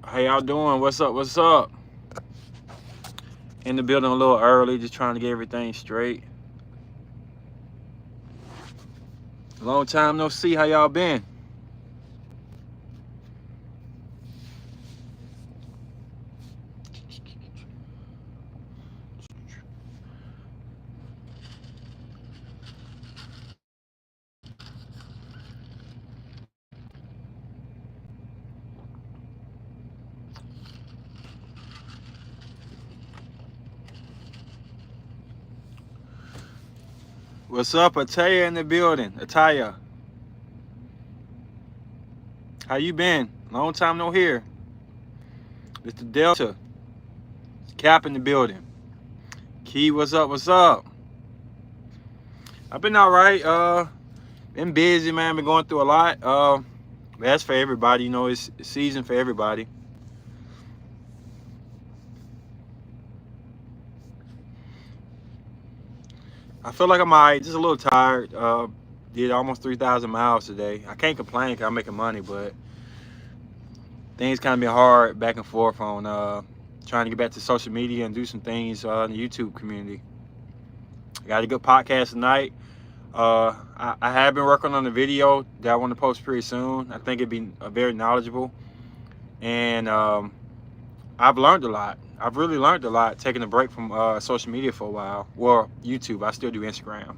How y'all doing? What's up? What's up? In the building a little early, just trying to get everything straight. Long time no see. How y'all been? What's up, Ataya in the building? Ataya, how you been? Long time no hear. Mr. Delta, Cap in the building. Key, what's up? What's up? I've been all right. Been busy, man. Been going through a lot. That's for everybody. You know, it's season for everybody. I feel like I'm alright. Just a little tired. Did almost 3,000 miles today. I can't complain 'cause I'm making money, but things kind of been hard back and forth on trying to get back to social media and do some things in the YouTube community. I got a good podcast tonight. I have been working on a video that I want to post pretty soon. I think it'd be very knowledgeable, and I've learned a lot. I've really learned a lot taking a break from social media for a while. Well, YouTube. I still do Instagram.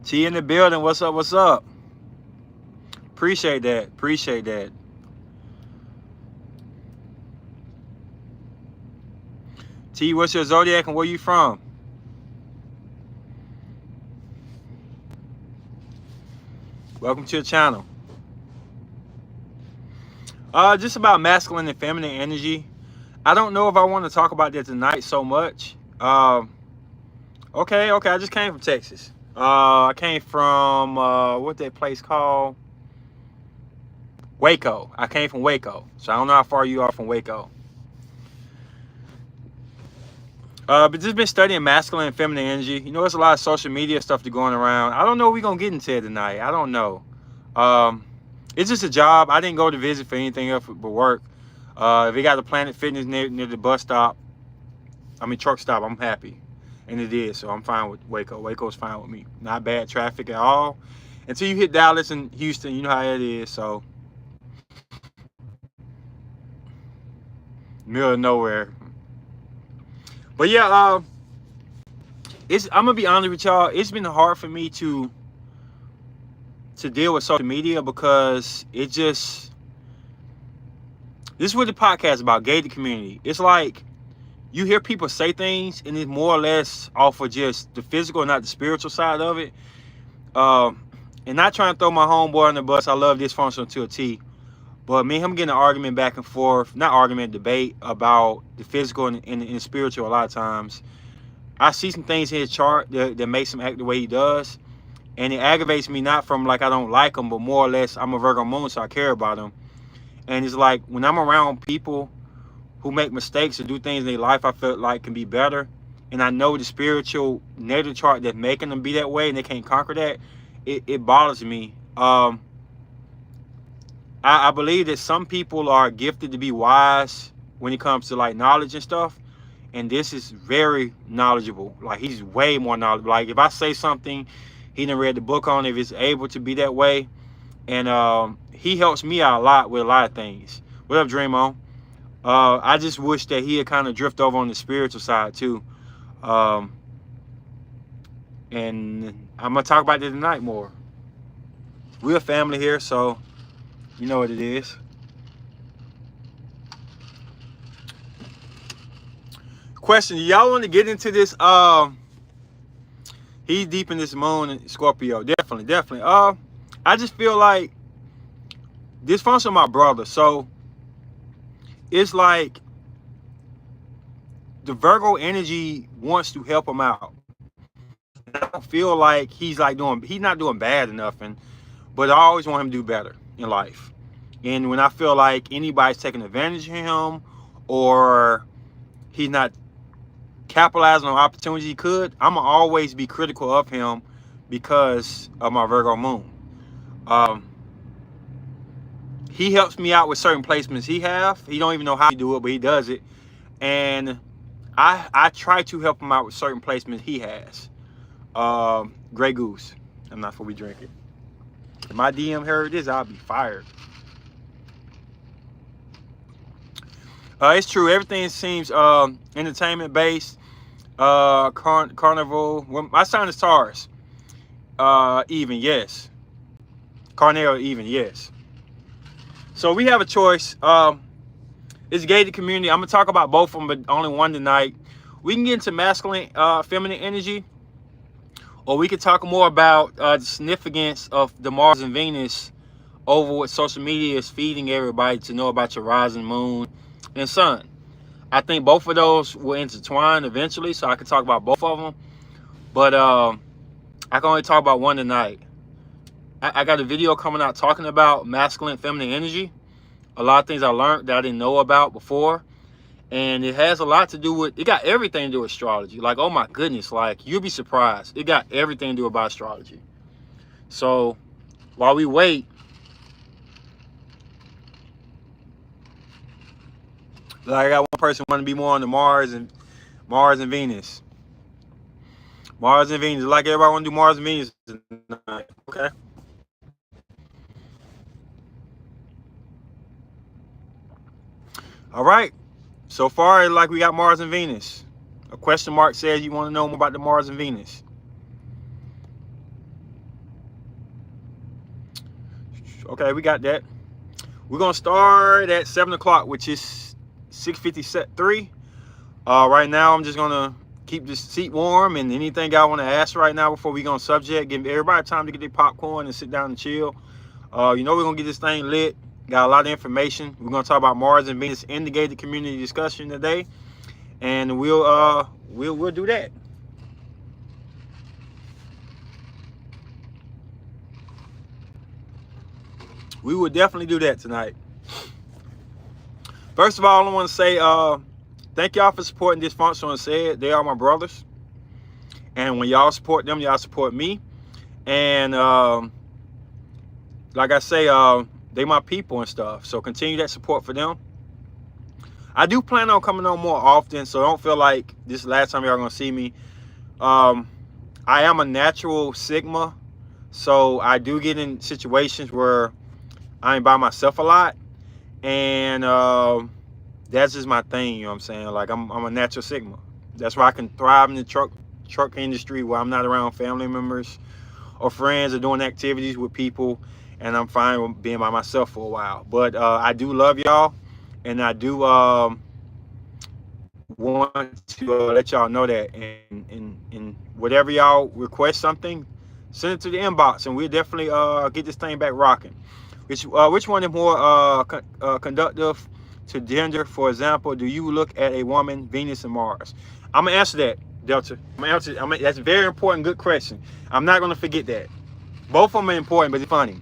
T in the building. What's up? What's up? Appreciate that. Appreciate that. T, what's your zodiac and where you from? Welcome to the channel. Just about masculine and feminine energy. I don't know if I want to talk about that tonight so much. Okay. I just came from Texas. I came from what that place called? Waco. I came from Waco, so I don't know how far you are from Waco. But just been studying masculine and feminine energy. You know, there's a lot of social media stuff to going around. I don't know if we're gonna get into it tonight. I don't know. Um, it's just a job. I didn't go to visit for anything else but work. If they got the Planet Fitness near the bus stop, truck stop, I'm happy. And it is, so I'm fine with Waco. Waco's fine with me. Not bad traffic at all. Until you hit Dallas and Houston, you know how it is. So, middle of nowhere. But yeah, I'm gonna be honest with y'all. It's been hard for me to deal with social media because this is what the podcast is about, gated community. It's like you hear people say things and it's more or less off of just the physical, not the spiritual side of it. And not trying to throw my homeboy on the bus. I love dysfunctional to a T. But me and him getting an argument back and forth, not argument, debate about the physical and the spiritual a lot of times. I see some things in his chart that makes him act the way he does. And it aggravates me, not from like I don't like him, but more or less I'm a Virgo moon, so I care about him. And it's like when I'm around people who make mistakes or do things in their life I feel like can be better, and I know the spiritual natal chart that's making them be that way and they can't conquer that, it bothers me. I believe that some people are gifted to be wise when it comes to like knowledge and stuff. And this is very knowledgeable. Like he's way more knowledgeable. Like if I say something, he done read the book on it, if it's able to be that way. And he helps me out a lot with a lot of things. What up, Dream On? I just wish that he had kind of drift over on the spiritual side too. Um, and I'm gonna talk about that tonight more. We're a family here, so you know what it is. Question: y'all want to get into this? He's deep in this moon and Scorpio. Definitely. I just feel like this comes from my brother, so it's like the Virgo energy wants to help him out. I don't feel like he's not doing bad or nothing, but I always want him to do better in life. And when I feel like anybody's taking advantage of him or he's not capitalizing on opportunities he could, I'm gonna always be critical of him because of my Virgo moon. Um, he helps me out with certain placements he have. He don't even know how to do it, but he does it. And I try to help him out with certain placements he has. Grey Goose. I'm not before we drink it. If my DM heard this, I'll be fired. It's true. Everything seems entertainment based. Carnival. Well, my sign is Taurus. Even, yes. Carnell, even, yes. So we have a choice. It's gated community. I'm gonna talk about both of them, but only one tonight. We can get into masculine, feminine energy, or we could talk more about the significance of the Mars and Venus over what social media is feeding everybody to know about your rising moon and sun. I think both of those will intertwine eventually, so I can talk about both of them. But I can only talk about one tonight. I got a video coming out talking about masculine, feminine energy. A lot of things I learned that I didn't know about before. And it has a lot to do with, it got everything to do with astrology. Like, oh my goodness, like, you'll be surprised. It got everything to do about astrology. So, while we wait, like, I got one person want to be more on the Mars and Venus. Mars and Venus. Like, everybody want to do Mars and Venus tonight. Okay. All right. So far, like, we got Mars and Venus. A question mark says you want to know more about the Mars and Venus. Okay, we got that. We're going to start at 7 o'clock, which is 6:53. Right now, I'm just going to keep this seat warm, and anything I want to ask right now before we go on subject, give everybody time to get their popcorn and sit down and chill. You know we're going to get this thing lit. Got a lot of information. We're going to talk about Mars and Venus in the gated community discussion today, and we'll do that. We will definitely do that tonight. First of all, I want to say thank y'all for supporting Dysfunctional and Said. They are my brothers, and when y'all support them, y'all support me. And like I say, they my people and stuff. So continue that support for them. I do plan on coming on more often, so don't feel like this is the last time y'all gonna see me. I am a natural Sigma, so I do get in situations where I ain't by myself a lot, and that's just my thing. You know what I'm saying? Like, I'm a natural Sigma. That's why I can thrive in the truck industry, where I'm not around family members or friends or doing activities with people, and I'm fine with being by myself for a while. But I do love y'all, and I do want to let y'all know that. And whatever y'all request something, send it to the inbox, and we'll definitely get this thing back rocking. Which one is more conductive to gender? For example, do you look at a woman, Venus and Mars? I'm gonna answer that, Delta. That's a very important, good question. I'm not gonna forget that. Both of them are important, but it's funny.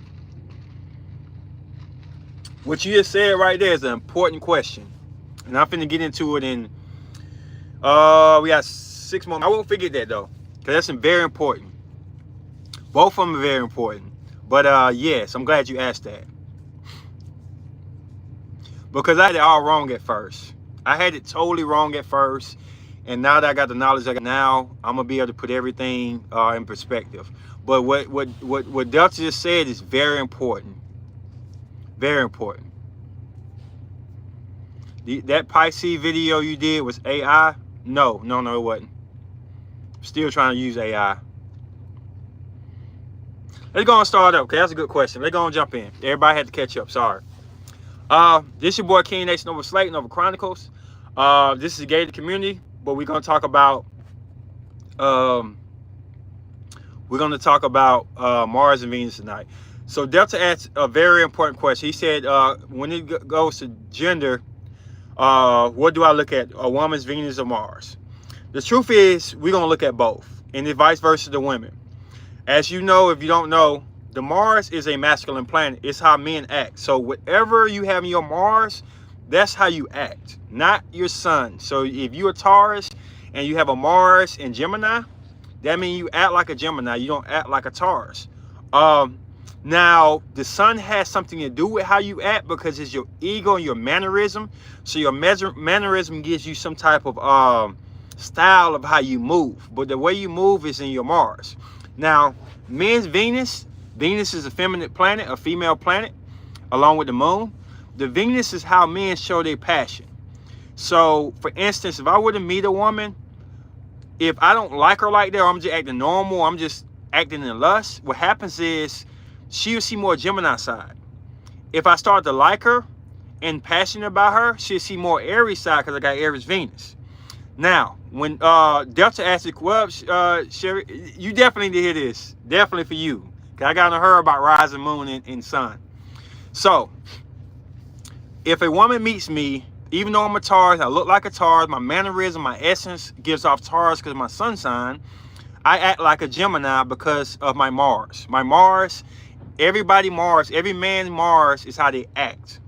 What you just said right there is an important question, and I'm finna get into it in. We got 6 more. I won't forget that though, because that's very important. Both of them are very important. But yes, I'm glad you asked that, because I had it all wrong at first. I had it totally wrong at first, and now that I got the knowledge I got now, I'm gonna be able to put everything in perspective. But what Delta just said is very important. Very important. That Pisces video you did was AI? No, it wasn't. Still trying to use AI. Let's go and start up. Okay, that's a good question. Let's go and jump in. Everybody had to catch up. Sorry. This your boy King Nation over Slate and over Chronicles. This is a gated community, but we're gonna talk about Mars and Venus tonight. So Delta asked a very important question. He said, when it goes to gender, what do I look at? A woman's Venus or Mars? The truth is, we're gonna look at both, and then vice versa to women. As you know, if you don't know, the Mars is a masculine planet. It's how men act. So whatever you have in your Mars, that's how you act, not your sun. So if you're a Taurus and you have a Mars in Gemini, that means you act like a Gemini. You don't act like a Taurus. Now, the sun has something to do with how you act because it's your ego and your mannerism. So your mannerism gives you some type of style of how you move. But the way you move is in your Mars. Now, men's Venus is a feminine planet, a female planet, along with the moon. The Venus is how men show their passion. So, for instance, if I were to meet a woman, if I don't like her like that, or I'm just acting normal, I'm just acting in lust, what happens is she'll see more Gemini side. If I start to like her and passionate about her, she'll see more Aries side because I got Aries Venus. Now, when Delta asked the Sherry, you definitely need to hear this. Definitely for you. Because I got to her about rising moon and sun. So, if a woman meets me, even though I'm a Taurus, I look like a Taurus, my mannerism, my essence gives off Taurus because of my sun sign, I act like a Gemini because of my Mars. My Mars, everybody Mars, every man Mars is how they act.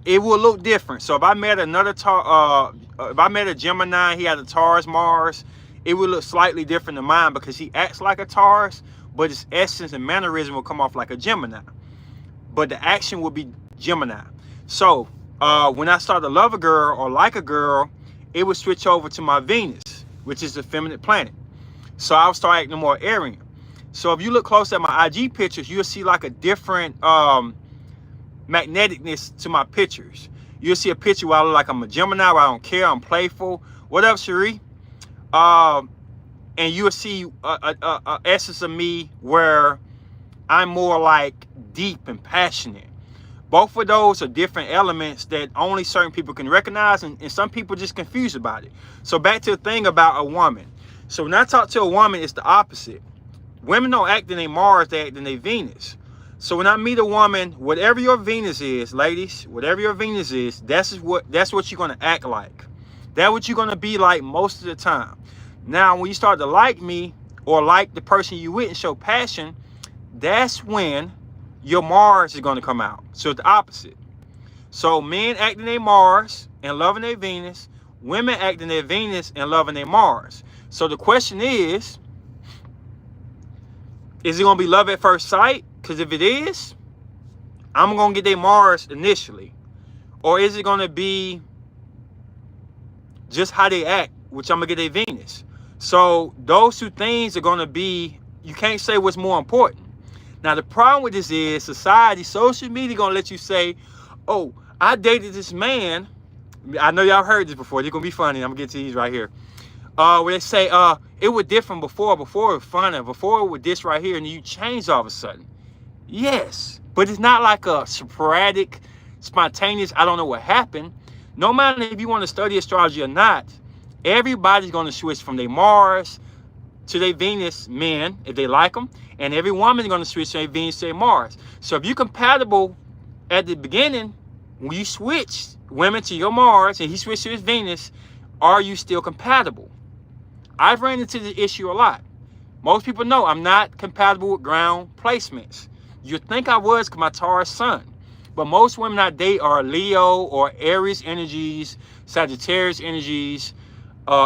It will look different. So if I met if I met a Gemini, he had a Taurus Mars, it would look slightly different than mine because he acts like a Taurus, but his essence and mannerism will come off like a Gemini. But the action will be Gemini. So when I start to love a girl or like a girl, it would switch over to my Venus, which is the feminine planet. So I'll start acting more Aryan. So if you look close at my IG pictures, you'll see like a different magneticness to my pictures. You'll see a picture where I look like I'm a Gemini, where I don't care, I'm playful. What up, Cherie? And you'll see a essence of me where I'm more like deep and passionate. Both of those are different elements that only certain people can recognize, and some people just confused about it. So back to the thing about a woman. So when I talk to a woman, it's the opposite. Women don't act in their Mars, they act in their Venus. So when I meet a woman, whatever your Venus is, ladies, whatever your Venus is, that's what you're going to act like. That's what you're going to be like most of the time. Now, when you start to like me or like the person you with and show passion, that's when your Mars is going to come out. So it's the opposite. So men act in their Mars and loving their Venus. Women act in their Venus and loving their Mars. So the question is it going to be love at first sight? Because if it is, I'm going to get their Mars initially. Or is it going to be just how they act, which I'm going to get their Venus? So those two things are going to be, you can't say what's more important. Now, the problem with this is society, social media going to let you say, oh, I dated this man. I know y'all heard this before. They're going to be funny. I'm going to get to these right here. Where they say, it was different before. Before it was funny. Before it was this right here. And you change all of a sudden. Yes. But it's not like a sporadic, spontaneous, I don't know what happened. No matter if you want to study astrology or not, everybody's going to switch from their Mars to their Venus, men, if they like them. And every woman is going to switch from their Venus to their Mars. So if you're compatible at the beginning, when you switch women to your Mars and he switched to his Venus, are you still compatible? I've ran into the issue a lot. Most people know I'm not compatible with ground placements. You think I was because my Taurus sun. But most women I date are Leo or Aries energies, Sagittarius energies,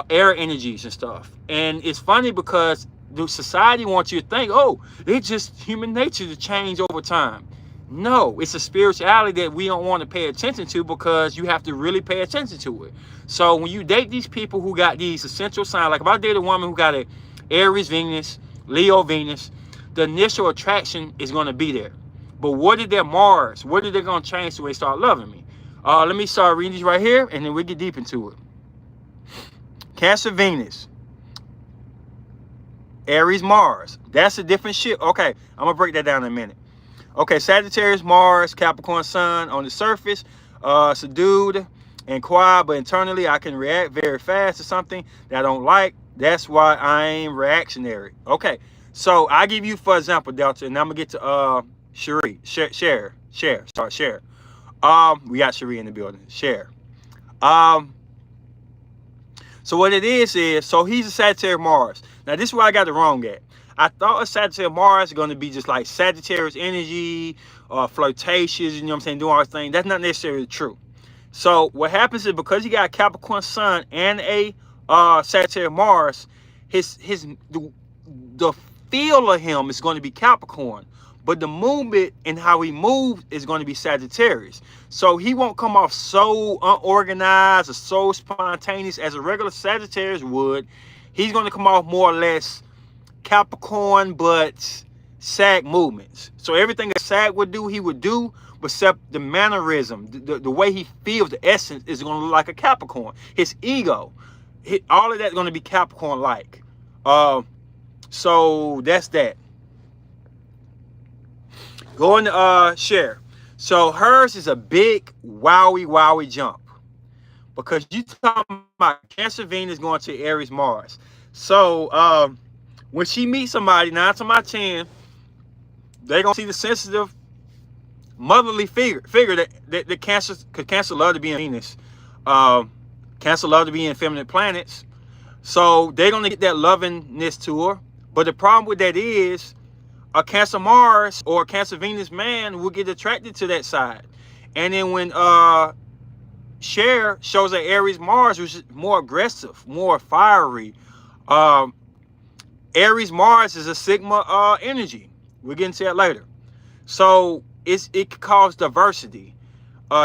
air energies and stuff. And it's funny because the society wants you to think, oh, it's just human nature to change over time. No, it's a spirituality that we don't want to pay attention to because you have to really pay attention to it. So when you date these people who got these essential signs, like if I date a woman who got a Aries Venus, Leo Venus, the initial attraction is going to be there. But what did their Mars, what are they going to change when they start loving me? Let me start reading these right here and then we get deep into it. Cancer Venus, Aries Mars. That's a different shit. Okay, I'm going to break that down in a minute. Okay, Sagittarius Mars, Capricorn Sun on the surface, subdued and quiet, but internally I can react very fast to something that I don't like. That's why I'm reactionary. Okay, so I give you, for example, Delta, and I'm going to get to Cherie. Share. We got Cherie in the building. Share. So what it is, so he's a Sagittarius Mars. Now, this is where I got it wrong at. I thought a Sagittarius Mars is going to be just like Sagittarius energy, flirtatious, you know what I'm saying, doing all this thing. That's not necessarily true. So what happens is because he got a Capricorn Sun and a Sagittarius Mars, the feel of him is going to be Capricorn. but the movement and how he moves is going to be Sagittarius. So he won't come off so unorganized or so spontaneous as a regular Sagittarius would. He's going to come off more or less Capricorn, but Sag movements. So everything a Sag would do, he would do, except the mannerism, the way he feels, the essence is going to look like a Capricorn. His ego, all of that's going to be Capricorn-like. So that's that. Going to share. So hers is a big wowie jump, because you talking about Cancer Venus going to Aries Mars. So when she meets somebody, 9 times out of 10, they're gonna see the sensitive motherly figure that Cancer, because Cancer love to be in Venus. Cancer love to be in feminine planets. So they're gonna get that lovingness to her. But the problem with that is a Cancer Mars or a Cancer Venus man will get attracted to that side. And then when Cher shows an Aries Mars, which is more aggressive, more fiery. Aries Mars is a Sigma energy. We'll get into that later. So it could cause diversity.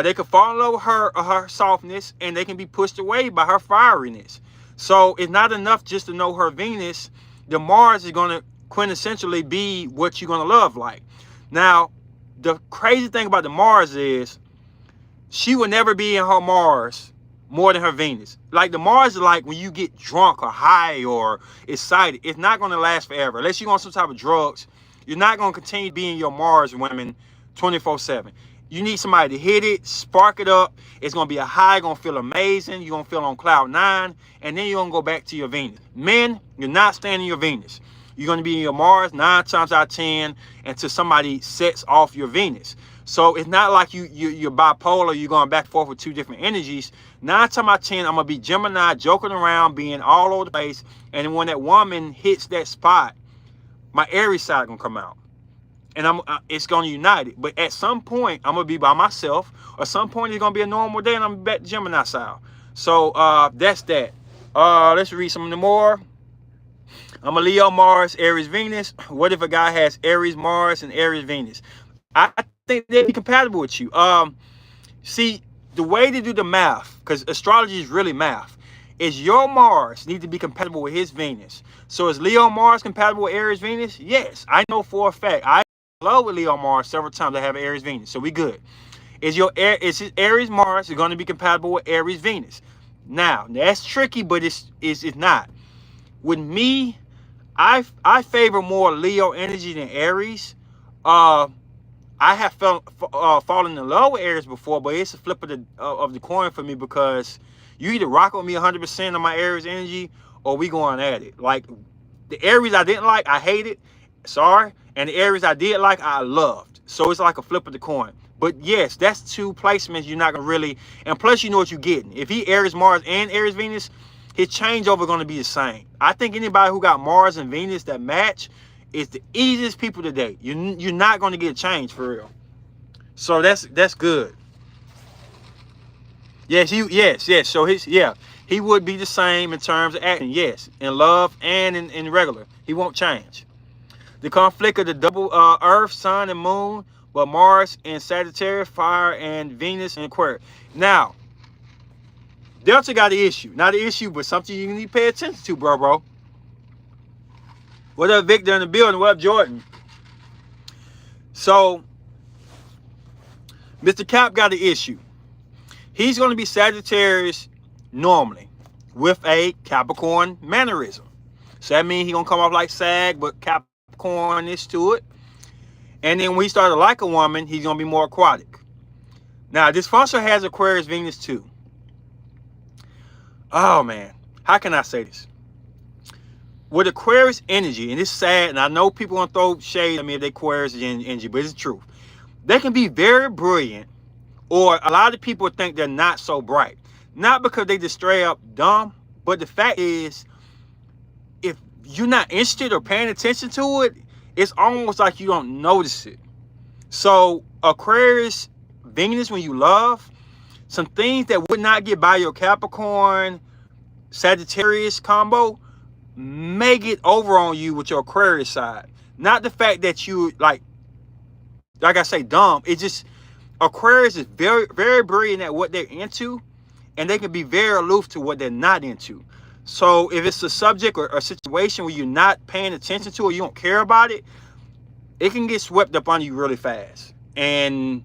They could fall in love with her softness, and they can be pushed away by her fieriness. So it's not enough just to know her Venus. The Mars is going to quintessentially be what you're going to love like. Now, the crazy thing about the Mars is she will never be in her Mars more than her Venus. Like the Mars is like when you get drunk or high or excited. It's not going to last forever. Unless you're on some type of drugs, you're not going to continue being your Mars women 24/7. You need somebody to hit it, spark it up. It's going to be a high, going to feel amazing. You're going to feel on cloud 9, and then you're going to go back to your Venus. Men, you're not staying in your Venus. You're going to be in your Mars 9 times out of 10 until somebody sets off your Venus. So it's not like you're bipolar, you're going back and forth with 2 different energies. 9 times out of 10, I'm going to be Gemini, joking around, being all over the place. And when that woman hits that spot, my Aries side going to come out. And it's going to unite it. But at some point, I'm going to be by myself. Or at some point, it's going to be a normal day, and I'm back to Gemini side. So that's that. Let's read some more. I'm a Leo, Mars, Aries, Venus. What if a guy has Aries, Mars, and Aries, Venus? I think they'd be compatible with you. See, the way to do the math, because astrology is really math, is your Mars need to be compatible with his Venus. So is Leo Mars compatible with Aries, Venus? Yes, I know for a fact. I love with Leo Mars several times. I have Aries, Venus, so we good. Is his Aries Mars is going to be compatible with Aries, Venus? Now that's tricky, but it's not. With me, I favor more Leo energy than Aries. I have fallen in love with Aries before, but it's a flip of the coin for me, because you either rock with me 100% on my Aries energy, or we going at it. Like the Aries I didn't like, I hated. Sorry. And the Aries I did like, I loved. So it's like a flip of the coin. But yes, that's 2 placements you're not gonna really. And plus, you know what you're getting. If he Aries Mars and Aries Venus, his changeover going to be the same. I think anybody who got Mars and Venus that match is the easiest people to date. You're not going to get a change for real. So that's good. Yes, yes. So he would be the same in terms of acting. Yes, in love and in regular, he won't change. The conflict of the double Earth, Sun, and Moon, but Mars in Sagittarius, Fire, and Venus in Aquarius. Now, Delta got an issue. Not an issue, but something you need to pay attention to, bro. What up, Victor in the building? What up, Jordan? So, Mr. Cap got an issue. He's going to be Sagittarius normally with a Capricorn mannerism. So that means he's going to come off like Sag, but Capricorn-ish to it. And then when he starts to like a woman, he's going to be more aquatic. Now, this Dysfunction has Aquarius Venus too. Oh, man. How can I say this? With Aquarius energy, and it's sad, and I know people want to throw shade at me if they Aquarius energy, but it's the truth. They can be very brilliant, or a lot of people think they're not so bright. Not because they just straight up dumb, but the fact is, if you're not interested or paying attention to it, it's almost like you don't notice it. So Aquarius, Venus, when you love, some things that would not get by your Capricorn, Sagittarius combo may get over on you with your Aquarius side. Not the fact that you like like I say, dumb. It just, Aquarius is very, very brilliant at what they're into, and they can be very aloof to what they're not into. So if it's a subject or a situation where you're not paying attention to or you don't care about it, it can get swept up on you really fast. And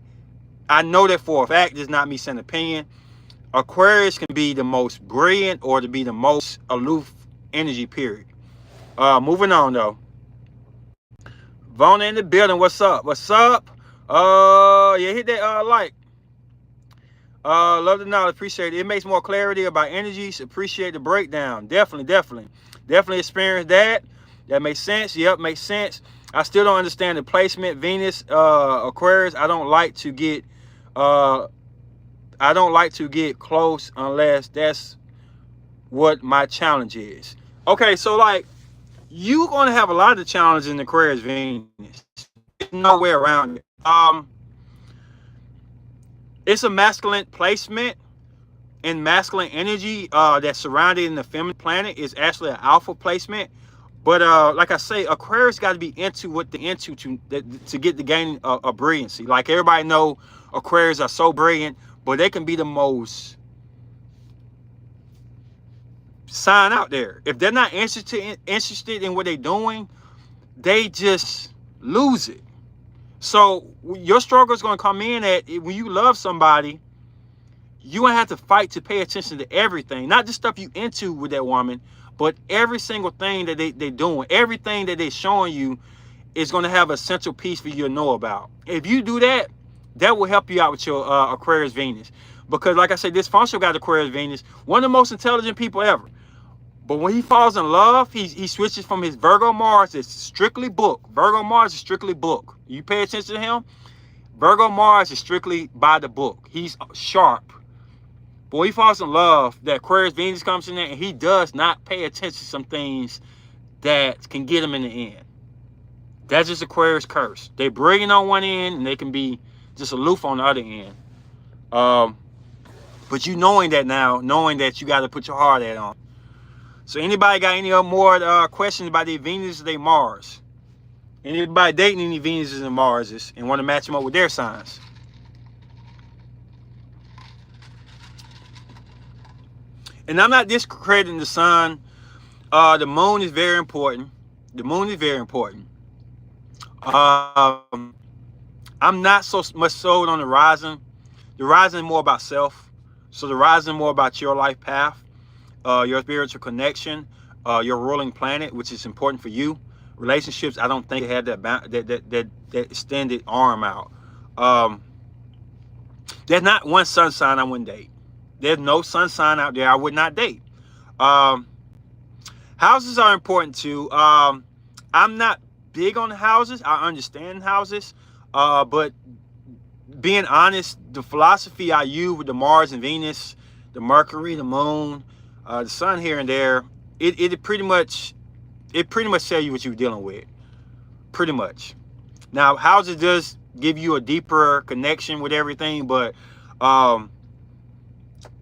I know that for a fact. This is not me saying opinion. Aquarius can be the most brilliant or to be the most aloof energy, period. Moving on though. Vona in the building. What's up? What's up? Yeah, hit that like. Love the knowledge. Appreciate it. It makes more clarity about energies. Appreciate the breakdown. Definitely experience that. That makes sense. Yep, makes sense. I still don't understand the placement. Venus, Aquarius. I don't like to get close unless that's what my challenge is. Okay, so like you're gonna have a lot of challenges in Aquarius Venus. There's no way around it. It's a masculine placement, and masculine energy that's surrounded in the feminine planet is actually an alpha placement. But like I say, Aquarius got to be into what they're into to get the gain of brilliancy. Like everybody know, Aquarius are so brilliant, but they can be the most sign out there. If they're not interested in what they're doing, they just lose it. So your struggle is going to come in at when you love somebody, you're going to have to fight to pay attention to everything, not just stuff you into with that woman, but every single thing that they're doing, everything that they're showing you is going to have a central piece for you to know about. If you do that, that will help you out with your Aquarius Venus. Because like I said, this functional guy, Aquarius Venus, one of the most intelligent people ever. But when he falls in love, he switches from his Virgo Mars. It's strictly book. Virgo Mars is strictly book. You pay attention to him, Virgo Mars is strictly by the book. He's sharp. But when he falls in love, that Aquarius Venus comes in there, and he does not pay attention to some things that can get him in the end. That's just Aquarius curse. They're brilliant on one end, and they can be just aloof on the other end. But you knowing that now, knowing that you got to put your heart at on. So anybody got any more questions about their Venus or their Mars? Anybody dating any Venuses and Marses and want to match them up with their signs? And I'm not discrediting the sun. The moon is very important. The moon is very important. I'm not so much sold on the rising. The rising is more about self. So the rising is more about your life path, your spiritual connection, your ruling planet, which is important for you. Relationships, I don't think they have that extended arm out. There's not one sun sign I wouldn't date. There's no sun sign out there I would not date. Houses are important too. I'm not big on houses. I understand houses, but being honest, the philosophy I use with the Mars and Venus, the Mercury, the Moon, the Sun here and there, it pretty much tell you what you're dealing with. Pretty much. Now, houses does give you a deeper connection with everything, but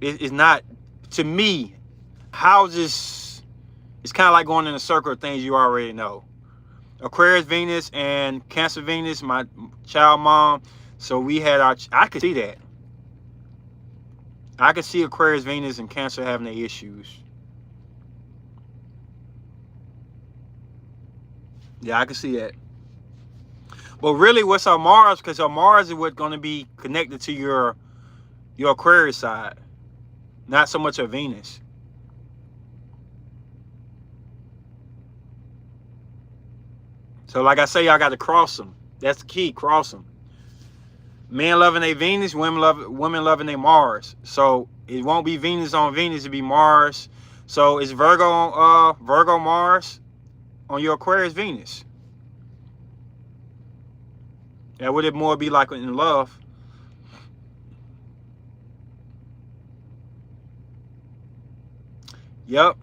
it's not, to me, houses, it's kind of like going in a circle of things you already know. Aquarius Venus and Cancer Venus, my child mom. So we had I could see that. I could see Aquarius Venus and Cancer having their issues. Yeah, I can see that. But really, what's our Mars? Because our Mars is what's going to be connected to your Aquarius side, not so much a Venus. So, like I say, y'all got to cross them. That's the key. Cross them. Men loving their Venus, women loving their Mars. So it won't be Venus on Venus; it'll be Mars. So it's Virgo Mars on your Aquarius Venus. That would it more be like in love. Yep.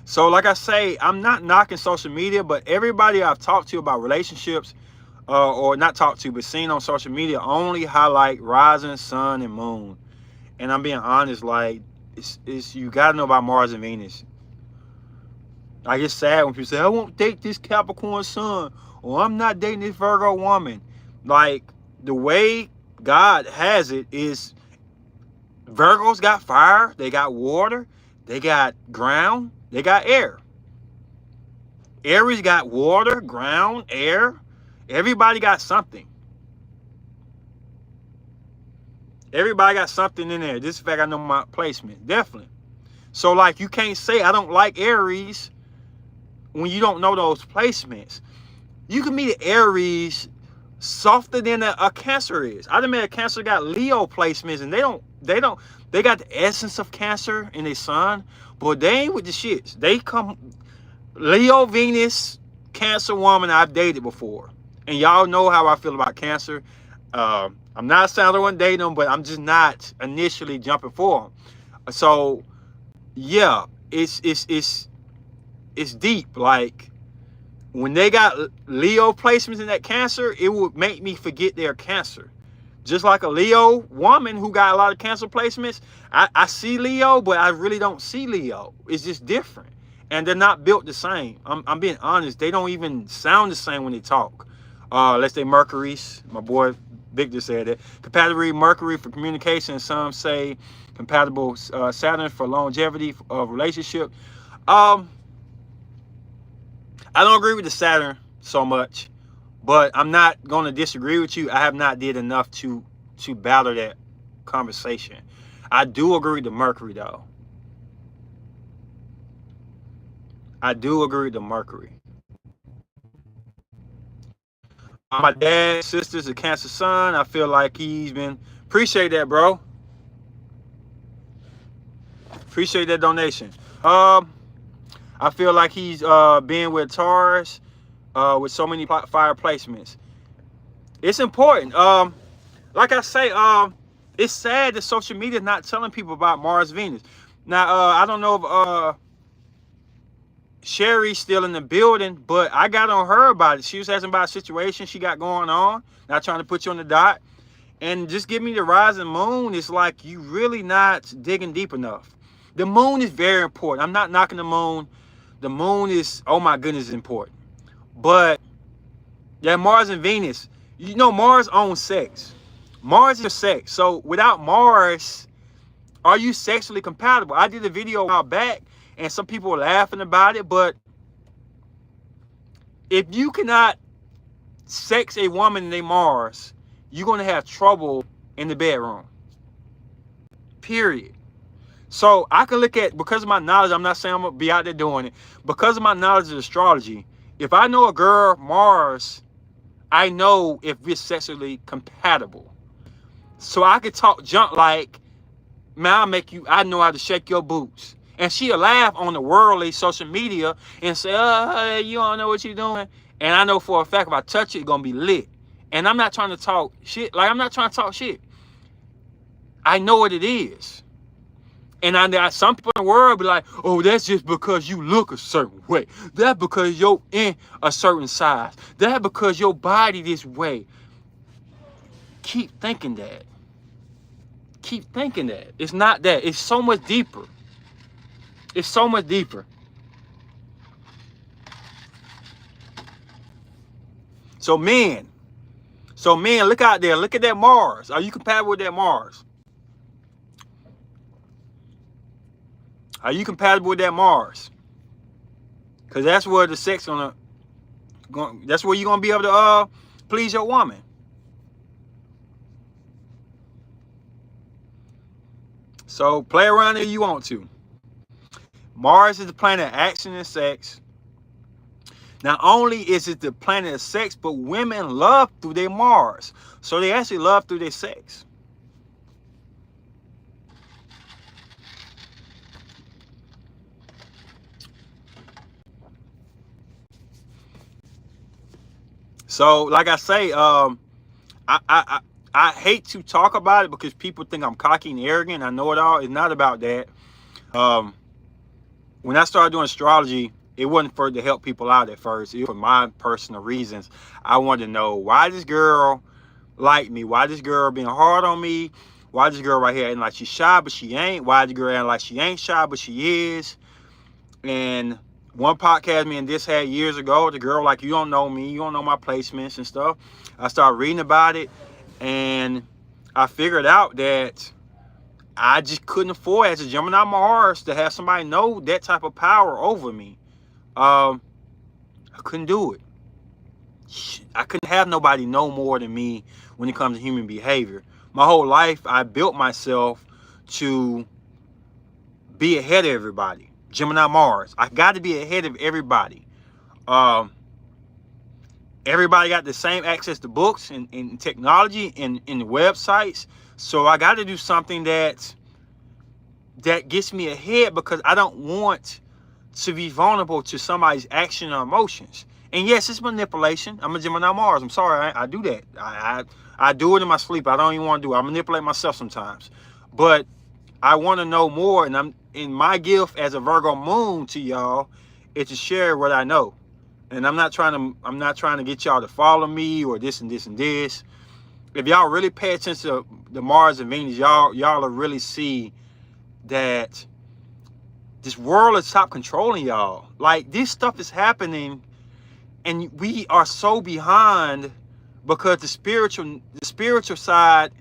So like I say, I'm not knocking social media, but everybody I've talked to about relationships, or not talked to, but seen on social media, only highlight rising sun and moon. And I'm being honest, like, it's you got to know about Mars and Venus. I get sad when people say, I won't date this Capricorn sun, or I'm not dating this Virgo woman. Like, the way God has it is Virgos got fire, they got water, they got ground, they got air. Aries got water, ground, air. Everybody got something. Everybody got something in there. This is the fact I know my placement. Definitely. So, like, you can't say I don't like Aries when you don't know those placements. You can meet an Aries softer than a Cancer is. I done met a Cancer got Leo placements, and they got the essence of Cancer in their sun, but they ain't with the shits. They come Leo, Venus, Cancer woman I've dated before. And y'all know how I feel about Cancer. I'm not saying I don't want to date them, but I'm just not initially jumping for them. So, yeah, it's deep. Like, when they got Leo placements in that Cancer, it would make me forget they're Cancer. Just like a Leo woman who got a lot of Cancer placements, I see Leo, but I really don't see Leo. It's just different. And they're not built the same. I'm being honest. They don't even sound the same when they talk. Let's say Mercury's. My boy Victor said it. Compatible Mercury for communication. Some say compatible Saturn for longevity of relationship. I don't agree with the Saturn so much, but I'm not going to disagree with you. I have not did enough to battle that conversation. I do agree with the Mercury, though. I do agree with the Mercury. My dad's sister's a Cancer sun. I feel like he's been... Appreciate that, bro. Appreciate that donation. I feel like he's being with Taurus with so many fire placements. It's important. Like I say, it's sad that social media is not telling people about Mars, Venus. Now, I don't know if Sherry's still in the building, but I got on her about it. She was asking about a situation she got going on. Not trying to put you on the dot. And just give me the rising moon. It's like you really not digging deep enough. The moon is very important. I'm not knocking the moon. The moon is, oh my goodness, important. But yeah, Mars and Venus, you know, Mars owns sex. Mars is sex. So without Mars, are you sexually compatible? I did a video a while back and some people were laughing about it, but if you cannot sex a woman in a Mars, you're going to have trouble in the bedroom. Period. So I can look at, because of my knowledge, I'm not saying I'm going to be out there doing it. Because of my knowledge of astrology, if I know a girl, Mars, I know if we're sexually compatible. So I could talk junk like, man, I know how to shake your boots. And she'll laugh on the worldly social media and say, you don't know what you're doing. And I know for a fact if I touch it, it's going to be lit. And I'm not trying to talk shit. Like, I'm not trying to talk shit. I know what it is. And some people in the world be like, oh, that's just because you look a certain way. That's because you're in a certain size. That's because your body this way. Keep thinking that. Keep thinking that. It's not that. It's so much deeper. It's so much deeper. So men, look out there. Look at that Mars. Are you compatible with that Mars? Are you compatible with that Mars? Because that's where the sex that's where you're gonna be able to please your woman. So play around if you want to. Mars is the planet of action and sex. Not only is it the planet of sex, but women love through their Mars. So they actually love through their sex. So, like I say, I hate to talk about it because people think I'm cocky and arrogant. I know it all. It's not about that. When I started doing astrology, it wasn't for to help people out at first. It was for my personal reasons. I wanted to know why this girl liked me. Why this girl being hard on me. Why this girl right here acting like she's shy, but she ain't. Why this girl acting like she ain't shy, but she is. And One podcast me and this had years ago, the girl like, you don't know me, you don't know my placements and stuff. I started reading about it, and I figured out that I just couldn't afford as a Gemini Mars to have somebody know that type of power over me. I couldn't do it. I couldn't have nobody know more than me when it comes to human behavior. My whole life, I built myself to be ahead of everybody. Gemini Mars, I got to be ahead of everybody. Everybody got the same access to books and technology and websites. So I got to do something that gets me ahead, because I don't want to be vulnerable to somebody's action or emotions. And yes, it's manipulation. I'm a Gemini Mars. I'm sorry, I do that. I do it in my sleep. I don't even want to do it. I manipulate myself sometimes. But I want to know more, and I'm in my gift as a Virgo moon to y'all is to share what I know. And I'm not trying to get y'all to follow me or this and this and this. If y'all really pay attention to the Mars and Venus, y'all will really see that this world has stopped controlling y'all. Like, this stuff is happening, and we are so behind because the spiritual side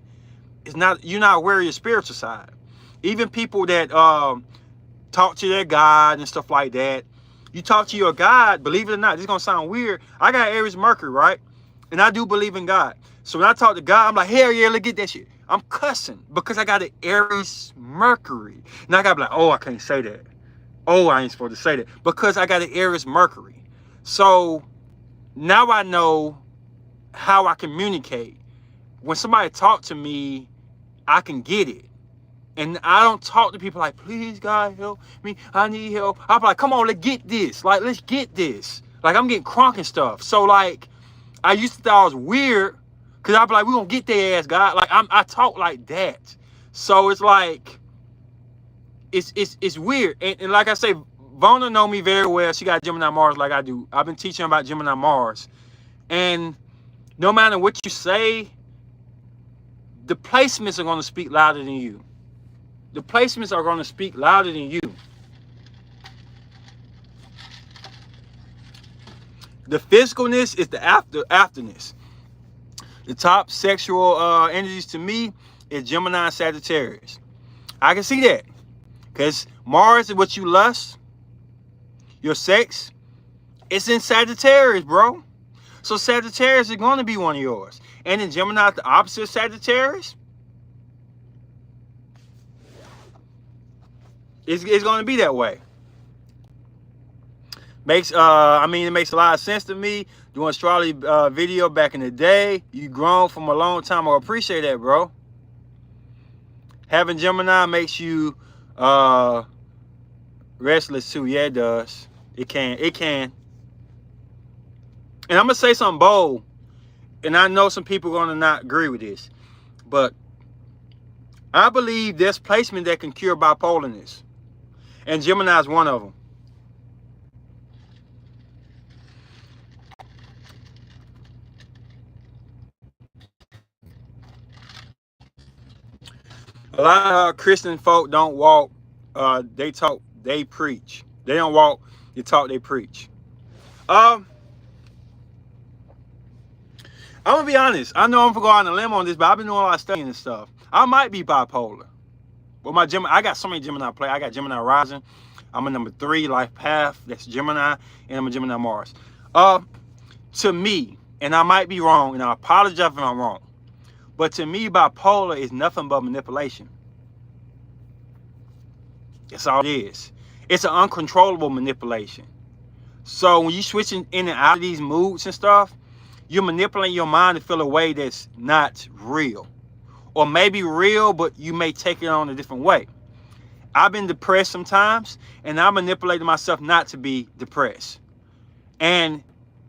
is not, you're not aware of your spiritual side. Even people that talk to their God and stuff like that, you talk to your God, believe it or not, this is gonna sound weird. I got Aries Mercury, right? And I do believe in God. So when I talk to God, I'm like, hell yeah, let's get that shit. I'm cussing because I got an Aries Mercury. And I gotta be like, oh, I can't say that. Oh, I ain't supposed to say that. Because I got an Aries Mercury. So now I know how I communicate. When somebody talk to me, I can get it. And I don't talk to people like, please, God, help me. I need help. I'm like, come on, let's get this. Like, let's get this. Like, I'm getting crunk and stuff. So, like, I used to think I was weird because I'd be like, we're going to get their ass, God. Like, I talk like that. So, it's like, it's weird. And like I say, Vona know me very well. She got Gemini Mars like I do. I've been teaching about Gemini Mars. And no matter what you say, the placements are going to speak louder than you. The placements are going to speak louder than you. The physicalness is the afterness. The top sexual energies to me is Gemini and Sagittarius. I can see that. Because Mars is what you lust. Your sex. It's in Sagittarius, bro. So Sagittarius is going to be one of yours. And in Gemini, the opposite of Sagittarius, it's going to be that way. It makes a lot of sense to me. Doing astrology video back in the day. You grown from a long time. I appreciate that, bro. Having Gemini makes you restless too. Yeah, it does. It can. And I'm going to say something bold. And I know some people are going to not agree with this. But I believe there's placement that can cure bipolarness. And Gemini is one of them. A lot of Christian folk don't walk. They talk, they preach. They don't walk, they talk, they preach. I'm going to be honest. I know I'm going to go out on a limb on this, but I've been doing a lot of studying and stuff. I might be bipolar. But my Gemini, I got so many Gemini play. I got Gemini Rising. I'm a number 3 life path. That's Gemini. And I'm a Gemini Mars. To me, and I might be wrong, and I apologize if I'm wrong, but to me, bipolar is nothing but manipulation. That's all it is. It's an uncontrollable manipulation. So when you switching in and out of these moods and stuff, you're manipulating your mind to feel a way that's not real. Or maybe real, but you may take it on a different way. I've been depressed sometimes, and I manipulated myself not to be depressed. And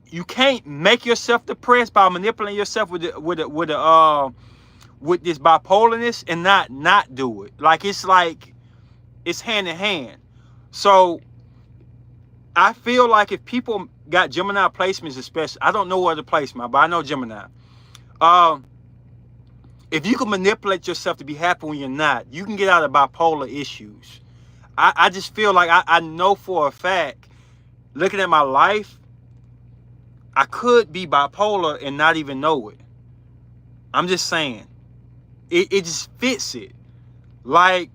you can't make yourself depressed by manipulating yourself with this bipolarness and not do it. Like it's hand in hand. So I feel like if people got Gemini placements, especially, I don't know what other placement, but I know Gemini. If you can manipulate yourself to be happy when you're not, you can get out of bipolar issues. I just feel like I know for a fact looking at my life, I could be bipolar and not even know it. I'm just saying. It just fits it. Like,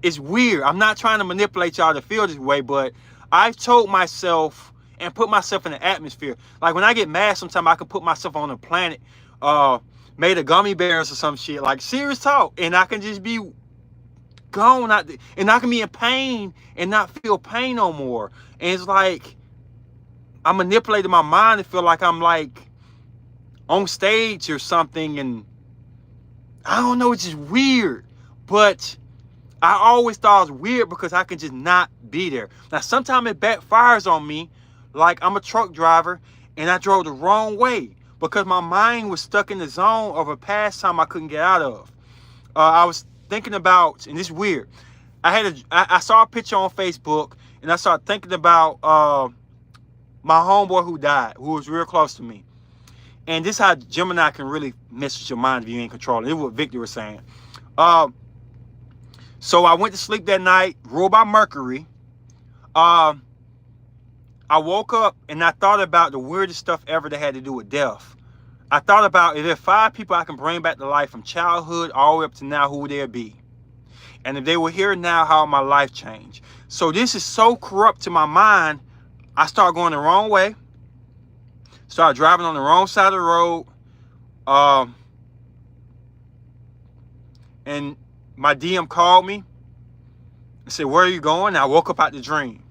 it's weird. I'm not trying to manipulate y'all to feel this way, but I've told myself and put myself in the atmosphere. Like, when I get mad, sometimes I can put myself on a planet made of gummy bears or some shit. Like, serious talk. And I can just be gone out there, and I can be in pain and not feel pain no more. And it's like I manipulated my mind to feel like I'm like on stage or something, and I don't know, it's just weird. But I always thought it was weird because I can just not be there. Now sometimes it backfires on me. Like, I'm a truck driver and I drove the wrong way because my mind was stuck in the zone of a pastime I couldn't get out of. I was thinking about, and this is weird, I saw a picture on Facebook, and I started thinking about my homeboy who died, who was real close to me. And this is how Gemini can really mess with your mind if you ain't controlling. This is what Victor was saying. So I went to sleep that night, ruled by Mercury. I woke up and I thought about the weirdest stuff ever that had to do with death. I thought about, if there are 5 people I can bring back to life from childhood all the way up to now, who would they be? And if they were here now, how would my life change? So this is so corrupt to my mind, I started going the wrong way. Started driving on the wrong side of the road. And my DM called me and said, where are you going? And I woke up out the dream.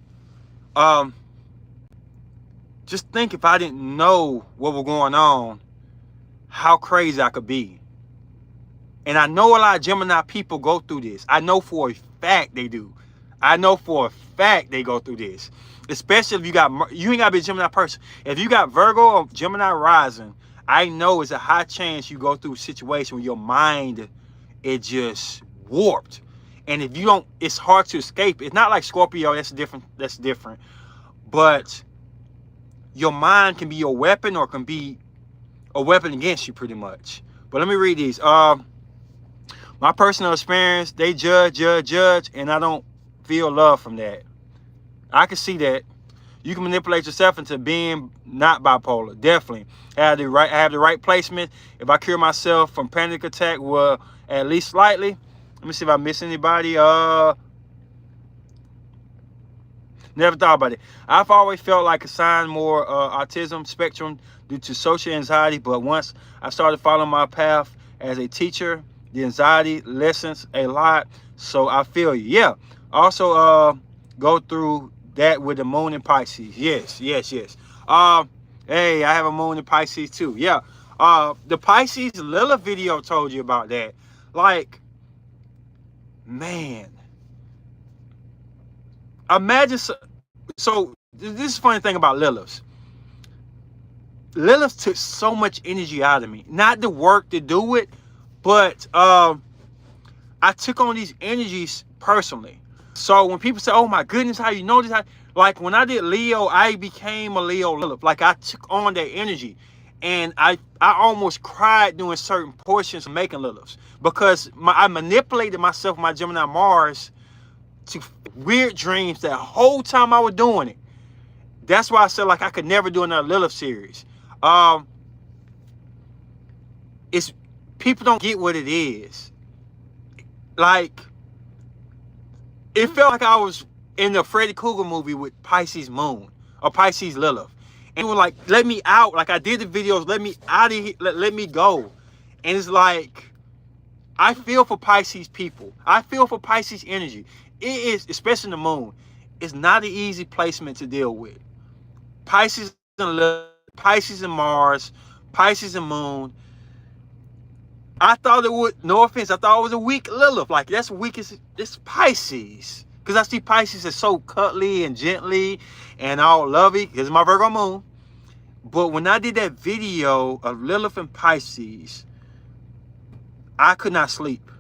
Just think, if I didn't know what was going on, how crazy I could be. And I know a lot of Gemini people go through this. I know for a fact they do. I know for a fact they go through this. Especially if you ain't got to be a Gemini person. If you got Virgo or Gemini rising, I know it's a high chance you go through a situation where your mind is just warped. And if you don't, it's hard to escape. It's not like Scorpio, that's different. But your mind can be your weapon, or can be a weapon against you, pretty much. But let me read these. My personal experience, they judge, and I don't feel love from that. I can see that. You can manipulate yourself into being not bipolar. Definitely. I have the right placement. If I cure myself from panic attack, well, at least slightly. Let me see if I miss anybody. Never thought about it. I've always felt like assigned more autism spectrum due to social anxiety, but once I started following my path as a teacher, the anxiety lessens a lot. So I feel you. Yeah. Also, go through that with the moon in Pisces. Yes. Hey, I have a moon in Pisces too. Yeah. The Pisces Lilith video told you about that. Like, man. Imagine. So this is the funny thing about Lilith. Lilith took so much energy out of me. Not the work to do it, but I took on these energies personally. So when people say, oh my goodness, how you know this? Like, when I did Leo, I became a Leo Lilith. Like, I took on that energy. And I almost cried during certain portions of making Liliths. Because I manipulated myself, my Gemini Mars, to weird dreams that whole time I was doing it. That's why I said, like, I could never do another Lilith series. It's people don't get what it is. Like, it felt like I was in the Freddy Krueger movie with Pisces Moon or Pisces Lilith. And it was like, let me out. Like, I did the videos, let me out of here, let me go. And it's like, I feel for Pisces people. I feel for Pisces energy. It is, especially the moon, it's not an easy placement to deal with. Pisces and Lilith, Pisces and Mars, Pisces and Moon. I thought it would, no offense, I thought it was a weak Lilith. Like, that's weak as it's Pisces. Because I see Pisces as so cuddly and gently and all lovey. Here's my Virgo moon. But when I did that video of Lilith and Pisces, I could not sleep.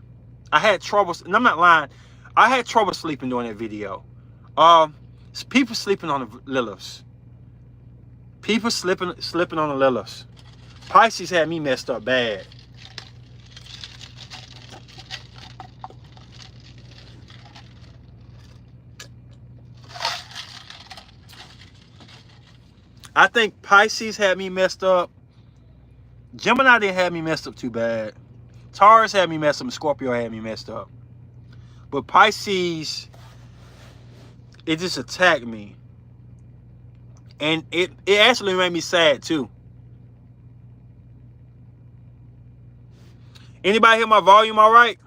I had trouble, and I'm not lying, I had trouble sleeping during that video. People sleeping on the Liliths. People slipping on the Liliths. Pisces had me messed up bad. I think Pisces had me messed up. Gemini didn't have me messed up too bad. Taurus had me messed up. And Scorpio had me messed up. But Pisces, it just attacked me. And it actually made me sad too. Anybody hear my volume all right?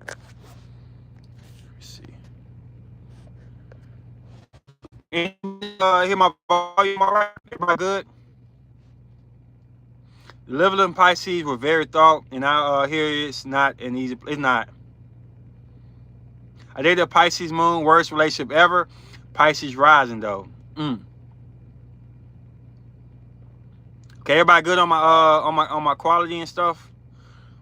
Let me see. Anybody hear my volume all right? Everybody good? Living in Pisces were very thought, and I here it's not an easy. It's not. I dated a Pisces moon, worst relationship ever. Pisces rising though. Okay, everybody good on my quality and stuff.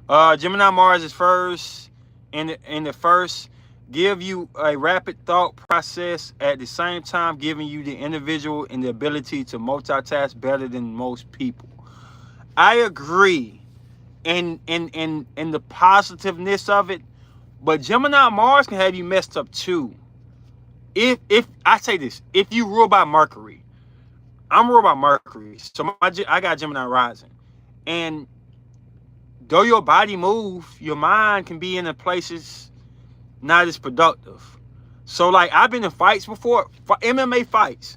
Gemini Mars is first in the first. Give you a rapid thought process at the same time, giving you the individual and the ability to multitask better than most people. I agree in the positiveness of it, but Gemini Mars can have you messed up too. If I say this, if you rule by Mercury, I'm ruled by Mercury, so I got Gemini rising, and though your body move, your mind can be in the places not as productive. So like I've been in fights before, for MMA fights,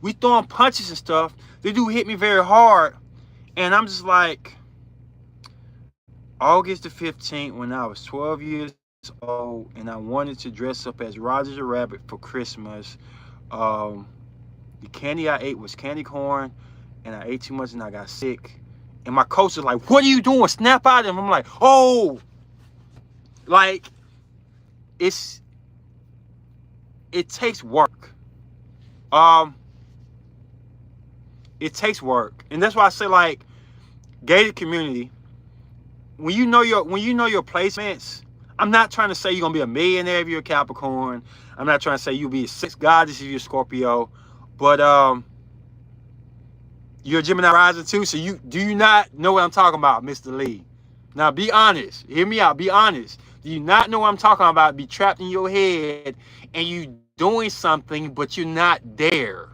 we throwing punches and stuff. They do hit me very hard. And I'm just like, August the 15th, when I was 12 years old, and I wanted to dress up as Roger the Rabbit for Christmas. The candy I ate was candy corn, and I ate too much and I got sick. And my coach was like, "What are you doing? Snap out of him." I'm like, oh, like it takes work. It takes work, and that's why I say like gated community. When you know your placements, I'm not trying to say you're gonna be a millionaire if you're a Capricorn. I'm not trying to say you'll be a sex goddess if you're a Scorpio, but you're a Gemini rising too. So do you not know what I'm talking about, Mr. Lee? Now be honest. Hear me out. Be honest. Do you not know what I'm talking about? Be trapped in your head and you doing something, but you're not there.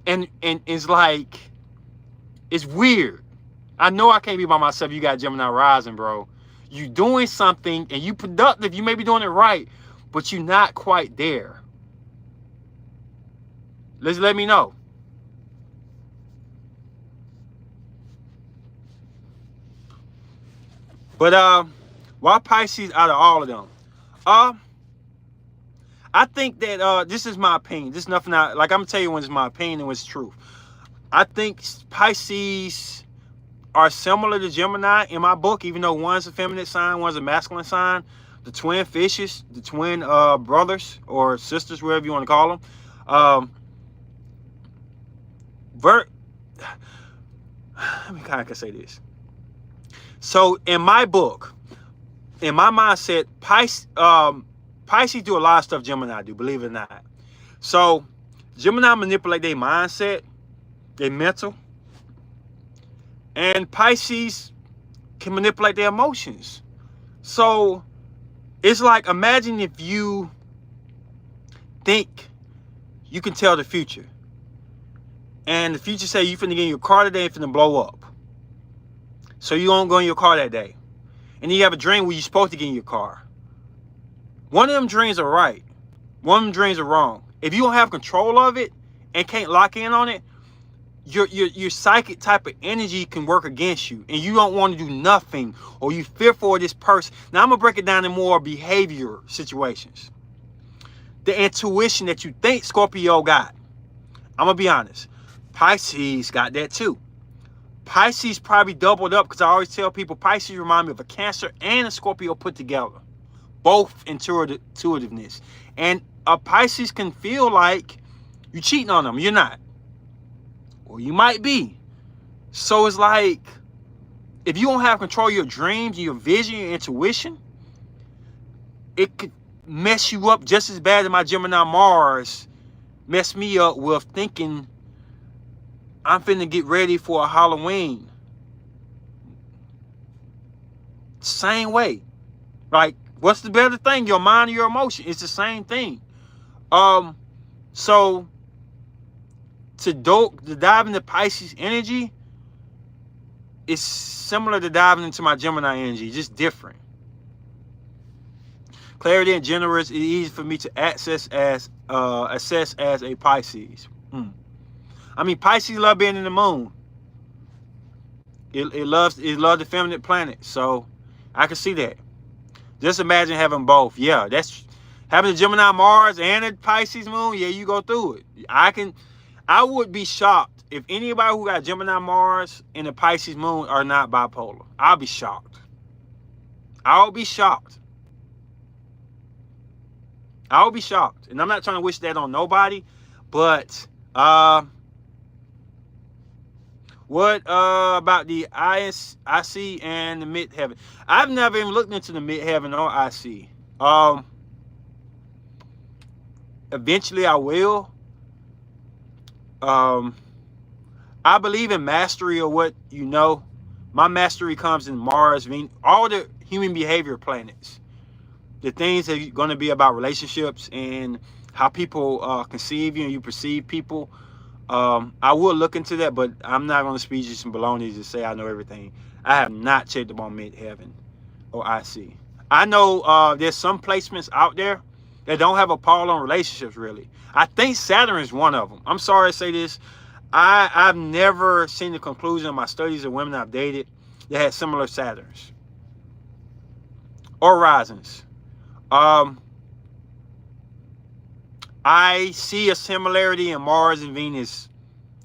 And it's like, it's weird. I know I can't be by myself. You got Gemini rising, bro. You doing something and you productive. You may be doing it right, but you're not quite there. Let me know. But why Pisces out of all of them? I think that this is my opinion. This is nothing like I'm gonna tell you when it's my opinion and when it's truth. I think Pisces are similar to Gemini in my book, even though one's a feminine sign, one's a masculine sign. The twin fishes, the twin brothers or sisters, whatever you want to call them. Let me kind of say this. So in my book, in my mindset, Pisces do a lot of stuff Gemini do, believe it or not. So Gemini manipulate their mindset, their mental, and Pisces can manipulate their emotions. So it's like, imagine if you think you can tell the future, and the future say you finna get in your car today and finna blow up. So you don't go in your car that day. And then you have a dream where you're supposed to get in your car. One of them dreams are right. One of them dreams are wrong. If you don't have control of it and can't lock in on it, your psychic type of energy can work against you. And you don't want to do nothing, or you fearful of this person. Now I'm going to break it down in more behavior situations. The intuition that you think Scorpio got. I'm going to be honest. Pisces got that too. Pisces probably doubled up, because I always tell people Pisces remind me of a Cancer and a Scorpio put together. Both intuitiveness. And a Pisces can feel like you're cheating on them. You're not. Or you might be. So it's like, if you don't have control of your dreams, your vision, your intuition, it could mess you up just as bad as my Gemini Mars messed me up with thinking I'm finna get ready for a Halloween. Same way. Like, what's the better thing? Your mind or your emotion? It's the same thing. So to dive into Pisces energy is similar to diving into my Gemini energy, just different. Clarity and generous is easy for me to assess as a Pisces. I mean, Pisces love being in the moon. It loves the feminine planet. So I can see that. Just imagine having both. Yeah, that's having the Gemini Mars and a Pisces moon. Yeah, you go through it. I would be shocked if anybody who got Gemini Mars and a Pisces moon are not bipolar. I'll be shocked. I'll be shocked. I'll be shocked. And I'm not trying to wish that on nobody, but what about the IC and the midheaven? I've never even looked into the midheaven or IC. Eventually I will. I believe in mastery of what you know. My mastery comes in Mars, Venus, all the human behavior planets. The things that are going to be about relationships and how people conceive you and you perceive people. I will look into that, but I'm not going to speak you some baloney to say I know everything. I have not checked up on midheaven or IC. I know there's some placements out there that don't have a Paul on relationships, really. I think Saturn is one of them. I'm sorry to say this. I've never seen the conclusion of my studies of women I've dated that had similar Saturns or risings. I see a similarity in Mars and Venus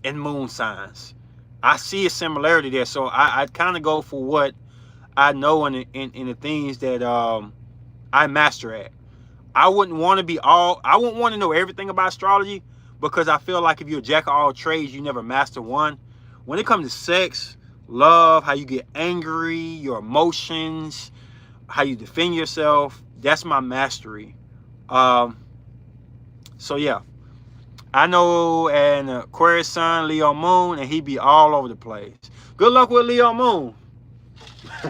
and moon signs. I see a similarity there. So I kind of go for what I know in the things that I master at. I wouldn't want to know everything about astrology, because I feel like if you're a jack of all trades, you never master one. When it comes to sex, love, how you get angry, your emotions, how you defend yourself, that's my mastery. So yeah, I know an Aquarius sun, Leo moon, and he be all over the place. Good luck with Leo moon.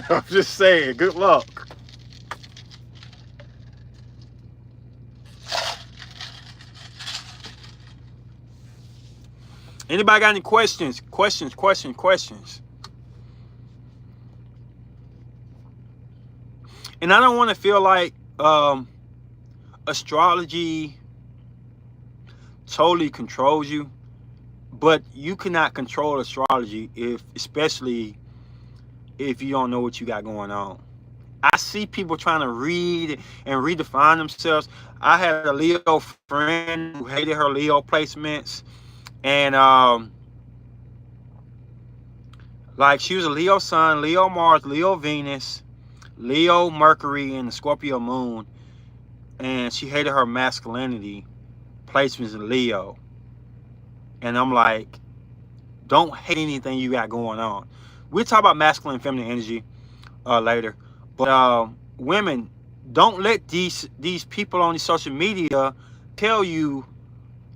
I'm just saying, good luck. Anybody got any questions? Questions. And I don't want to feel like astrology totally controls you, but you cannot control astrology especially if you don't know what you got going on. I see people trying to read and redefine themselves. I had a Leo friend who hated her Leo placements, and like she was a Leo sun, Leo Mars, Leo Venus, Leo Mercury, and the Scorpio moon, and she hated her masculinity placements in Leo. And I'm like, don't hate anything you got going on. We'll talk about masculine and feminine energy later, but women, don't let these people on the social media tell you,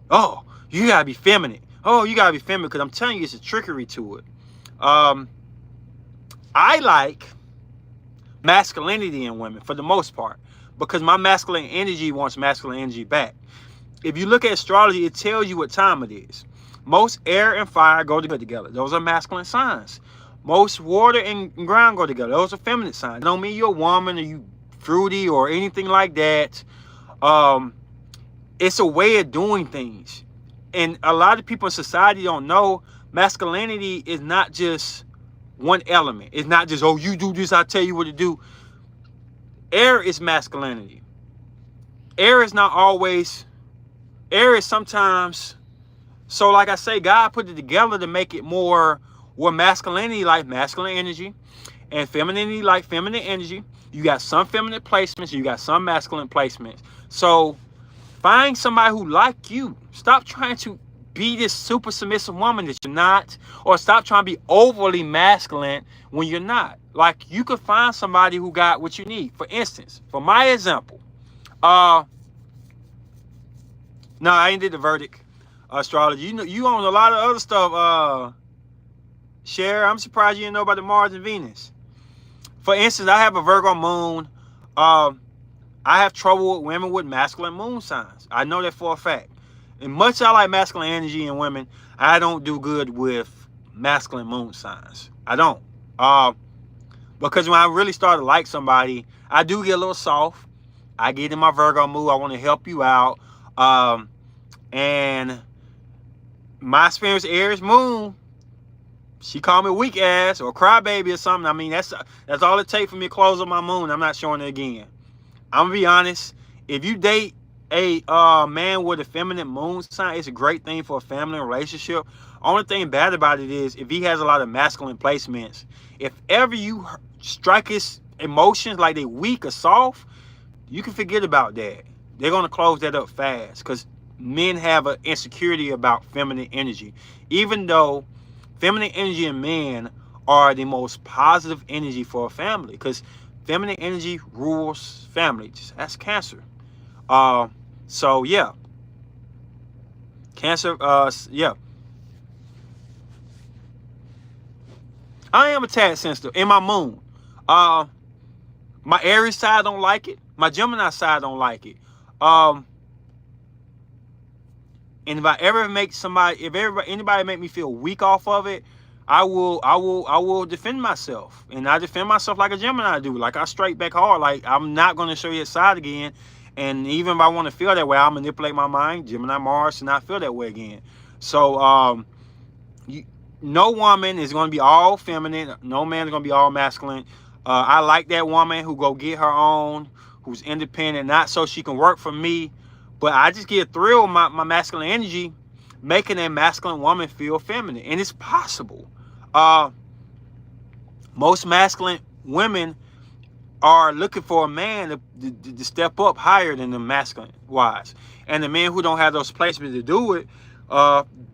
oh, you gotta be feminine. Oh, you gotta be feminine, because I'm telling you, it's a trickery to it. I like masculinity in women for the most part, because my masculine energy wants masculine energy back. If you look at astrology, it tells you what time it is. Most air and fire go together. Those are masculine signs. Most water and ground go together. Those are feminine signs. It don't mean you're a woman or you fruity or anything like that. It's a way of doing things. And a lot of people in society don't know masculinity is not just one element. It's not just, oh, you do this, I tell you what to do. Air is masculinity. Air is not always, air is sometimes, so like I say, God put it together to make it more where masculinity like masculine energy and femininity like feminine energy. You got some feminine placements, you got some masculine placements. So find somebody who like you. Stop trying to be this super submissive woman that you're not, or stop trying to be overly masculine when you're not. Like, you could find somebody who got what you need. For instance, for my example, no, I ain't did the verdict astrology. You know, you own a lot of other stuff. Cher, I'm surprised you didn't know about the Mars and Venus. For instance, I have a Virgo moon. I have trouble with women with masculine moon signs. I know that for a fact. And much as I like masculine energy in women, I don't do good with masculine moon signs. I don't. Uh, because when I really start to like somebody, I do get a little soft. I get in my Virgo mood. I want to help you out. And my experience, Aries moon, she called me weak ass or crybaby or something. I mean, that's all it takes for me to close up my moon. I'm not showing it again. I'm gonna be honest. If you date a man with a feminine moon sign, it's a great thing for a family relationship. Only thing bad about it is if he has a lot of masculine placements. If ever you strike his emotions like they weak or soft, you can forget about that. They're gonna close that up fast because men have an insecurity about feminine energy, even though feminine energy in men are the most positive energy for a family because feminine energy rules family. Just ask Cancer. So yeah, Cancer. Yeah, I am a tad sensitive in my moon. My Aries side don't like it. My Gemini side don't like it. And if I ever make somebody, if anybody make me feel weak off of it, I will defend myself, and I defend myself like a Gemini do. Like I straight back hard. Like I'm not going to show you a side again. And even if I want to feel that way, I'll manipulate my mind. Gemini Mars to not feel that way again. So no woman is going to be all feminine. No man is going to be all masculine. I like that woman who go get her own, who's independent, not so she can work for me, but I just get a thrill with my masculine energy, making a masculine woman feel feminine, and it's possible. Most masculine women are looking for a man to step up higher than the masculine wise, and the men who don't have those placements to do it,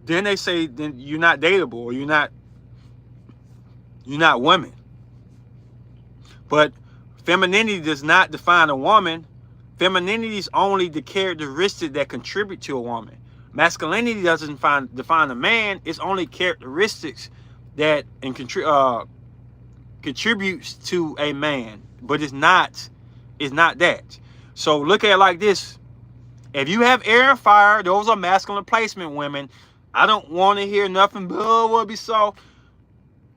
then they say then you're not dateable or you're not women. But femininity does not define a woman. Femininity is only the characteristic that contribute to a woman. Masculinity doesn't define a man. It's only characteristics that contributes to a man, but it's not that. So look at it like this: if you have air and fire, those are masculine placement women. I don't want to hear nothing but oh, will be soft.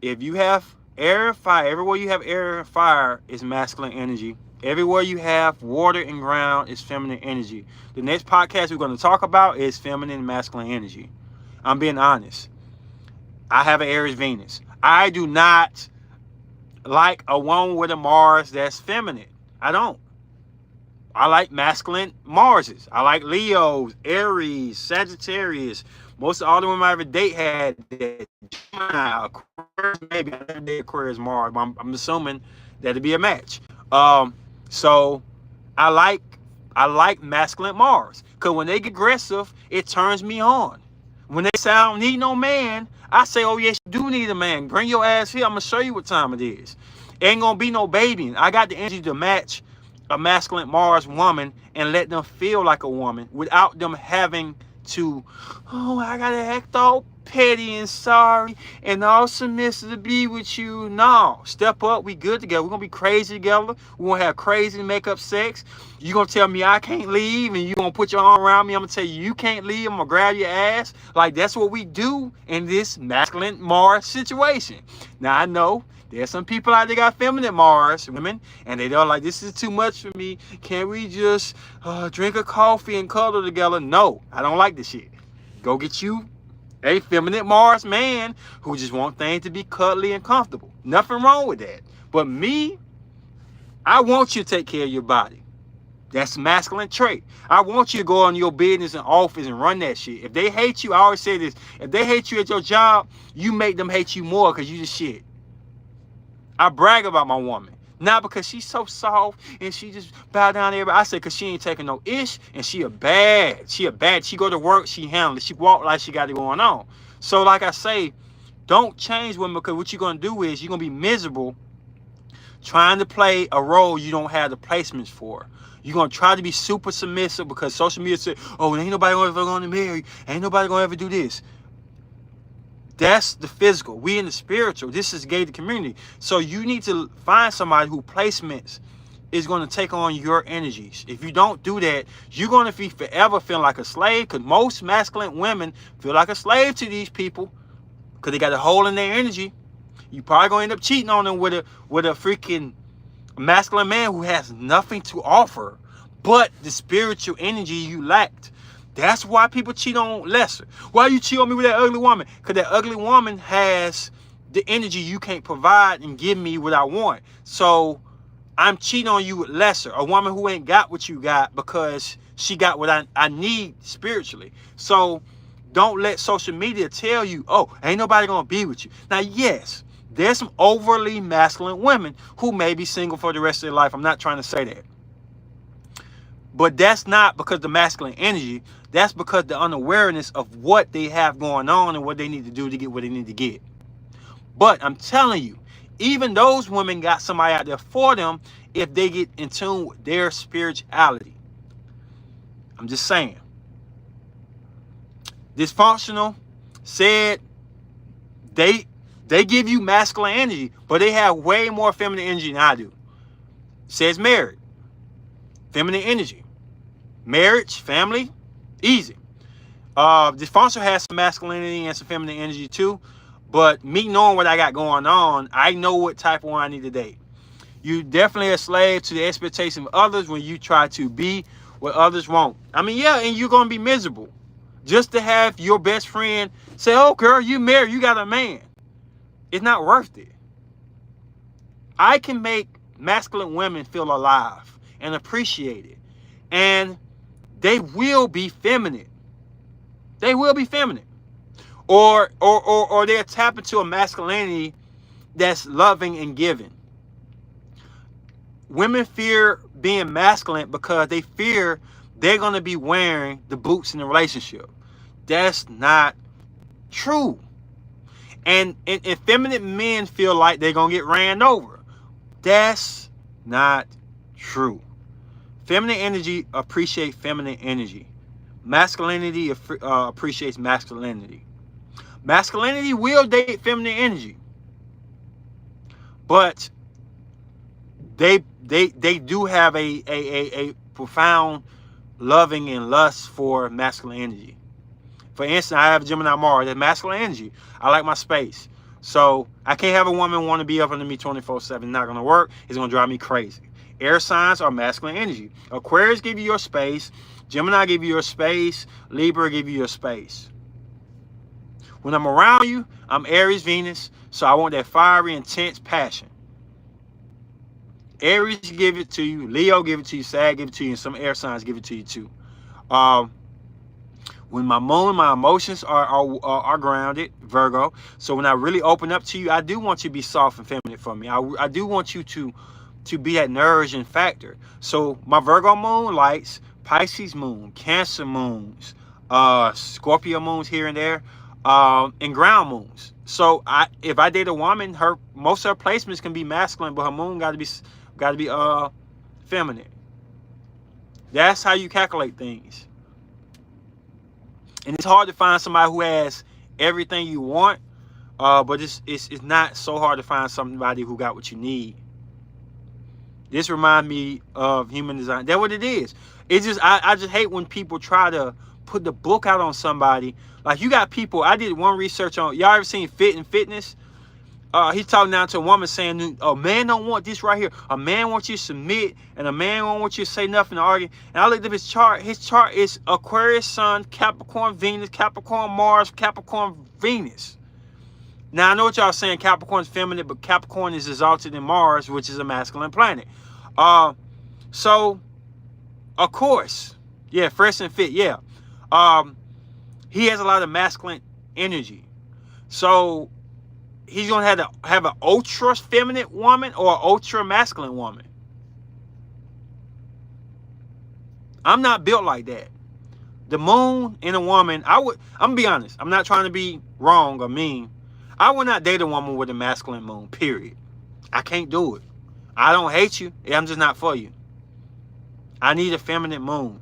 If you have air and fire, everywhere you have air and fire is masculine energy. Everywhere you have water and ground is feminine energy. The next podcast we're going to talk about is feminine and masculine energy. I'm being honest. I have an Aries Venus. I do not like a woman with a Mars that's feminine. I don't. I like masculine Marses. I like Leos, Aries, Sagittarius. Most of all the women I ever date had that. Gemini, Aquarius, maybe I never did Aquarius Mars, but I'm assuming that'd be a match. So I like masculine Mars because when they get aggressive, it turns me on. When they say I don't need no man, I say, oh yes, you do need a man. Bring your ass here. I'm gonna show you what time it is. Ain't gonna be no babying. I got the energy to match a masculine Mars woman and let them feel like a woman without them having to, oh, I gotta act all petty and sorry and all submissive to be with you. No, step up. We good together. We're gonna be crazy together. We're gonna have crazy makeup sex. You gonna tell me I can't leave, and you gonna put your arm around me. I'm gonna tell you can't leave. I'm gonna grab your ass. Like that's what we do in this masculine Mars situation. Now I know there's some people out there got feminine Mars women, and they're like, this is too much for me. Can't we just drink a coffee and cuddle together? No, I don't like this shit. Go get you a feminine Mars man who just want things to be cuddly and comfortable. Nothing wrong with that. But me, I want you to take care of your body. That's a masculine trait. I want you to go on your business and office and run that shit. If they hate you, I always say this, if they hate you at your job, you make them hate you more because you just shit. I brag about my woman. Not because she's so soft and she just bow down to everybody. I say because she ain't taking no ish and she a bad. She go to work, she handle it. She walk like she got it going on. So like I say, don't change women because what you're going to do is you're going to be miserable trying to play a role you don't have the placements for. You're going to try to be super submissive because social media said, oh, ain't nobody ever going to marry. Ain't nobody going to ever do this. That's the physical. We in the spiritual. This is gated community. So you need to find somebody who placements is going to take on your energies. If you don't do that, you're going to be forever feeling like a slave, because most masculine women feel like a slave to these people because they got a hole in their energy. You probably going to end up cheating on them with a freaking masculine man who has nothing to offer but the spiritual energy you lacked. That's why people cheat on Lesser. Why you cheat on me with that ugly woman? Because that ugly woman has the energy you can't provide and give me what I want. So I'm cheating on you with Lesser, a woman who ain't got what you got because she got what I need spiritually. So don't let social media tell you, oh, ain't nobody going to be with you. Now, yes, there's some overly masculine women who may be single for the rest of their life. I'm not trying to say that. But that's not because the masculine energy. That's because the unawareness of what they have going on and what they need to do to get what they need to get. But I'm telling you, even those women got somebody out there for them if they get in tune with their spirituality. I'm just saying. Dysfunctional said they give you masculine energy, but they have way more feminine energy than I do. Says married. Feminine energy. Marriage, family, easy. Dysfunctional has some masculinity and some feminine energy too. But me knowing what I got going on, I know what type of one I need to date. You definitely a slave to the expectation of others when you try to be what others won't. I mean, yeah, and you're going to be miserable. Just to have your best friend say, oh, girl, you married, you got a man. It's not worth it. I can make masculine women feel alive and appreciated. And they will be feminine. They will be feminine. Or they'll tap into a masculinity that's loving and giving. Women fear being masculine because they fear they're going to be wearing the boots in the relationship. That's not true. And feminine men feel like they're going to get ran over. That's not true. Feminine energy appreciates feminine energy. Masculinity appreciates masculinity. Masculinity will date feminine energy. But they do have a profound loving and lust for masculine energy. For instance, I have Gemini Mars, that's masculine energy. I like my space. So I can't have a woman want to be up under me 24/7. Not going to work. It's going to drive me crazy. Air signs are masculine energy. Aquarius give you your space. Gemini give you your space. Libra give you your space. When I'm around you, I'm Aries, Venus. So I want that fiery, intense passion. Aries give it to you. Leo give it to you. Sag give it to you. And some air signs give it to you too. When my moon, my emotions are grounded, Virgo. So when I really open up to you, I do want you to be soft and feminine for me. I do want you to be that nourishing factor. So my Virgo moon likes Pisces moon, Cancer moons, Scorpio moons here and there, and ground moons. So if I date a woman, most of her placements can be masculine, but her moon got to be feminine. That's how you calculate things. And it's hard to find somebody who has everything you want, but it's not so hard to find somebody who got what you need. This reminds me of Human Design. That's what it is. It's just I just hate when people try to put the book out on somebody. Like you got people. I did one research on. Y'all ever seen Fit and Fitness? He's talking down to a woman saying, a man don't want this right here. A man wants you to submit, and a man won't want you to say nothing to argue. And I looked at his chart. His chart is Aquarius Sun, Capricorn Venus, Capricorn Mars, Capricorn Venus. Now, I know what y'all saying. Capricorn's feminine, but Capricorn is exalted in Mars, which is a masculine planet. So, of course, yeah, fresh and fit, yeah. He has a lot of masculine energy. So, he's going to have an ultra feminine woman or an ultra masculine woman. I'm not built like that. The moon in a woman, I'm going to be honest. I'm not trying to be wrong or mean. I would not date a woman with a masculine moon, period. I can't do it. I don't hate you. I'm just not for you. I need a feminine moon.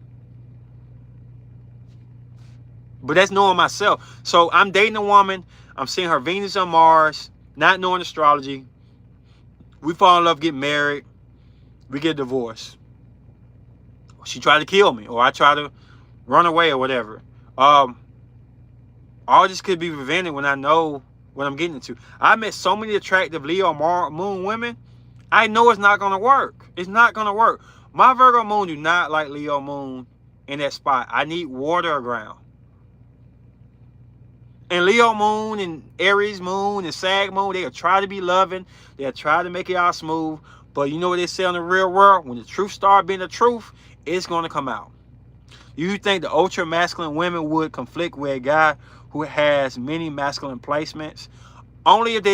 But that's knowing myself. So I'm dating a woman. I'm seeing her Venus on Mars, not knowing astrology. We fall in love, get married. we get divorced. She tried to kill me, or I try to run away, or whatever. Um, all this could be prevented when I know what I'm getting into. I met so many attractive Leo moon women. I know it's not gonna work. It's not gonna work. My Virgo moon do not like Leo moon in that spot. I need water or ground. And Leo moon and Aries moon and Sag moon, they'll try to be loving. They'll try to make it all smooth. But you know what they say in the real world? When the truth starts being the truth, it's going to come out. You think the ultra masculine women would conflict with a guy who has many masculine placements? Only if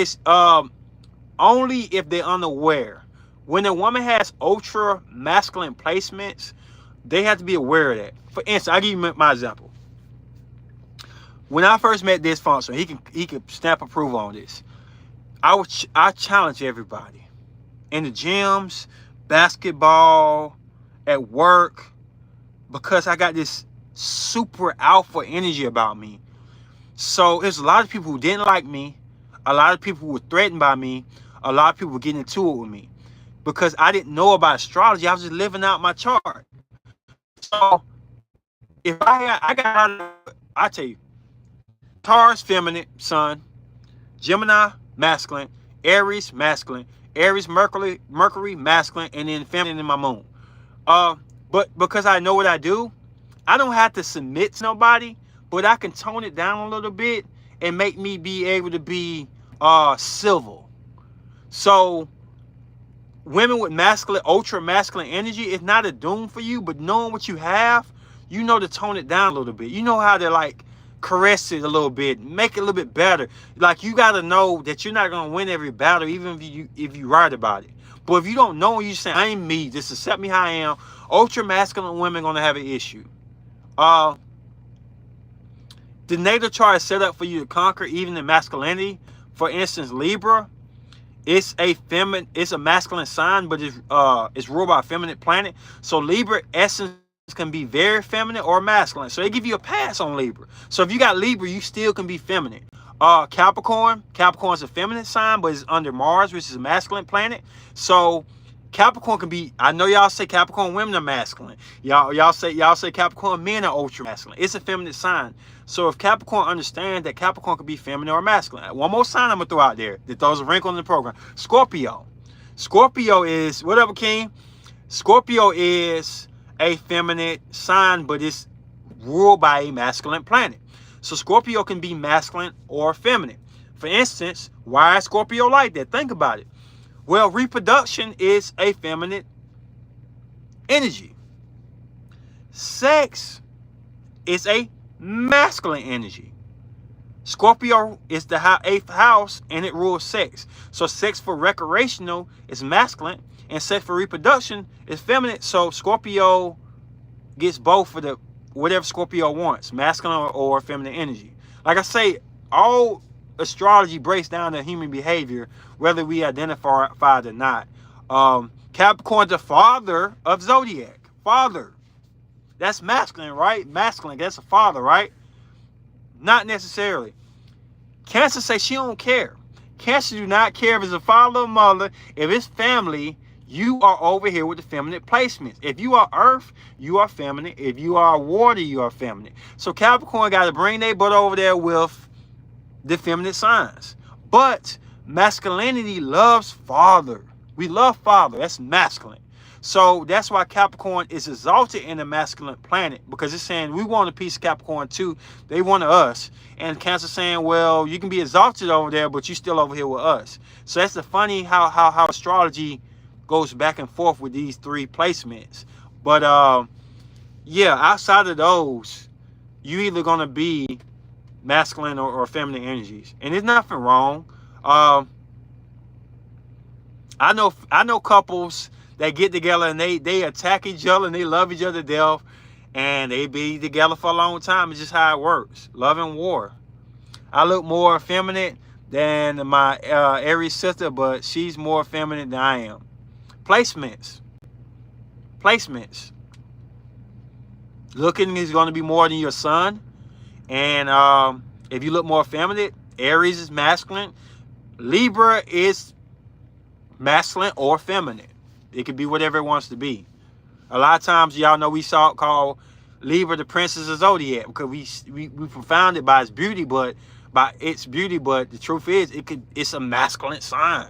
they're unaware. When a woman has ultra masculine placements, they have to be aware of that. For instance, I'll give you my example. When I first met Dysfunction, he can stamp approval on this. I challenge everybody in the gyms, basketball, at work, because I got this super alpha energy about me. So there's a lot of people who didn't like me, a lot of people who were threatened by me, a lot of people were getting into it with me because I didn't know about astrology. I was just living out my chart. So if I tell you, Taurus feminine sun, Gemini masculine, Aries masculine, Aries Mercury masculine, and then feminine in my moon. But because I know what I do, I don't have to submit to nobody, but I can tone it down a little bit and make me be able to be civil. So women with masculine, ultra masculine energy, it's not a doom for you, but knowing what you have, you know to tone it down a little bit. You know how to like caress it a little bit, make it a little bit better. Like you got to know that you're not going to win every battle, even if you write about it. But if you don't know, you say, I ain't me, just accept me how I am. Ultra masculine women going to have an issue. The natal chart is set up for you to conquer even the masculinity. For instance, Libra, it's a masculine sign, but it's ruled by a feminine planet. So Libra essence can be very feminine or masculine. So they give you a pass on Libra. So if you got Libra, you still can be feminine. Capricorn is a feminine sign, but it's under Mars, which is a masculine planet. So Capricorn can be, I know y'all say Capricorn women are masculine. Y'all say Capricorn men are ultra masculine. It's a feminine sign. So if Capricorn understands that Capricorn can be feminine or masculine. One more sign I'm going to throw out there that throws a wrinkle in the program. Scorpio. Scorpio is, whatever, King? Scorpio is a feminine sign, but it's ruled by a masculine planet. So Scorpio can be masculine or feminine. For instance, why is Scorpio like that? Think about it. Well, reproduction is a feminine energy. Sex is a masculine energy. Scorpio is the 8th house and it rules sex. So sex for recreational is masculine and sex for reproduction is feminine. So Scorpio gets both for the whatever Scorpio wants, masculine or feminine energy. Like I say, all astrology breaks down to human behavior, whether we identify it or not. Capricorn's the father of zodiac. Father. That's masculine, right? Masculine, that's a father, right? Not necessarily. Cancer say she don't care. Cancer do not care if it's a father or mother. If it's family, you are over here with the feminine placements. If you are earth, you are feminine. If you are water, you are feminine. So Capricorn got to bring their butt over there with the feminine signs. But masculinity loves father. We love father. That's masculine. So that's why Capricorn is exalted in the masculine planet, because it's saying we want a piece of Capricorn too. They want us. And Cancer saying, well, you can be exalted over there, but you still over here with us. So that's the funny how astrology goes back and forth with these three placements. But yeah, outside of those, you either gonna be masculine or feminine energies, and there's nothing wrong. I know couples that get together and they attack each other and they love each other to death, and they be together for a long time. It's just how it works. Love and war. I look more feminine than my Aries sister, but she's more feminine than I am. Placements. Looking is going to be more than your sun. And if you look more feminine, Aries is masculine. Libra is masculine or feminine. It could be whatever it wants to be. A lot of times, y'all know we saw it called Libra, the Princess of Zodiac, because we profound it by its beauty, but the truth is, it's a masculine sign.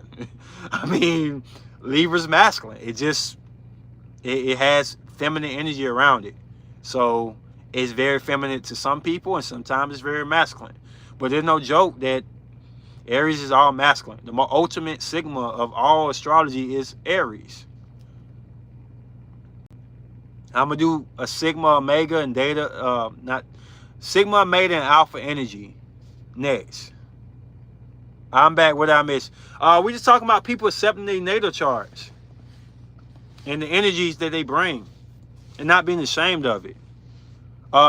I mean, Libra's masculine. It has feminine energy around it, so it's very feminine to some people, and sometimes it's very masculine. But there's no joke that Aries is all masculine. The more ultimate sigma of all astrology is Aries. I'm gonna do a Sigma, Omega, and Theta. Not Sigma, Omega, and Alpha energy next. I'm back. What did I miss? We just talking about people accepting their natal charts and the energies that they bring, and not being ashamed of it.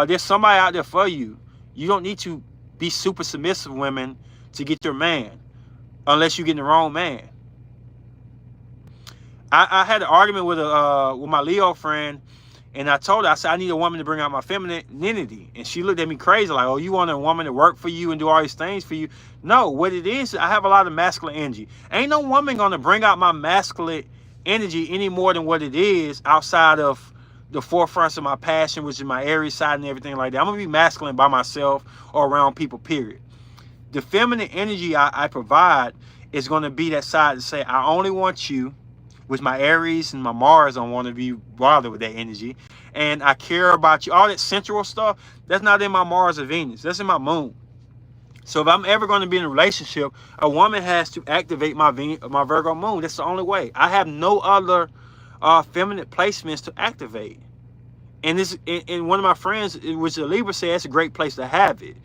There's somebody out there for you. You don't need to be super submissive, women, to get your man, unless you get the wrong man. I had an argument with my Leo friend. And I told her, I said, I need a woman to bring out my femininity. And she looked at me crazy, like, oh, you want a woman to work for you and do all these things for you? No, what it is, I have a lot of masculine energy. Ain't no woman going to bring out my masculine energy any more than what it is outside of the forefronts of my passion, which is my Aries side and everything like that. I'm going to be masculine by myself or around people, period. The feminine energy I provide is going to be that side to say, I only want you, which my Aries and my Mars don't want to be bothered with that energy. And I care about you. All that sensual stuff, that's not in my Mars or Venus. That's in my moon. So if I'm ever going to be in a relationship, a woman has to activate my Virgo moon. That's the only way. I have no other feminine placements to activate. And one of my friends, which is a Libra, said it's a great place to have it.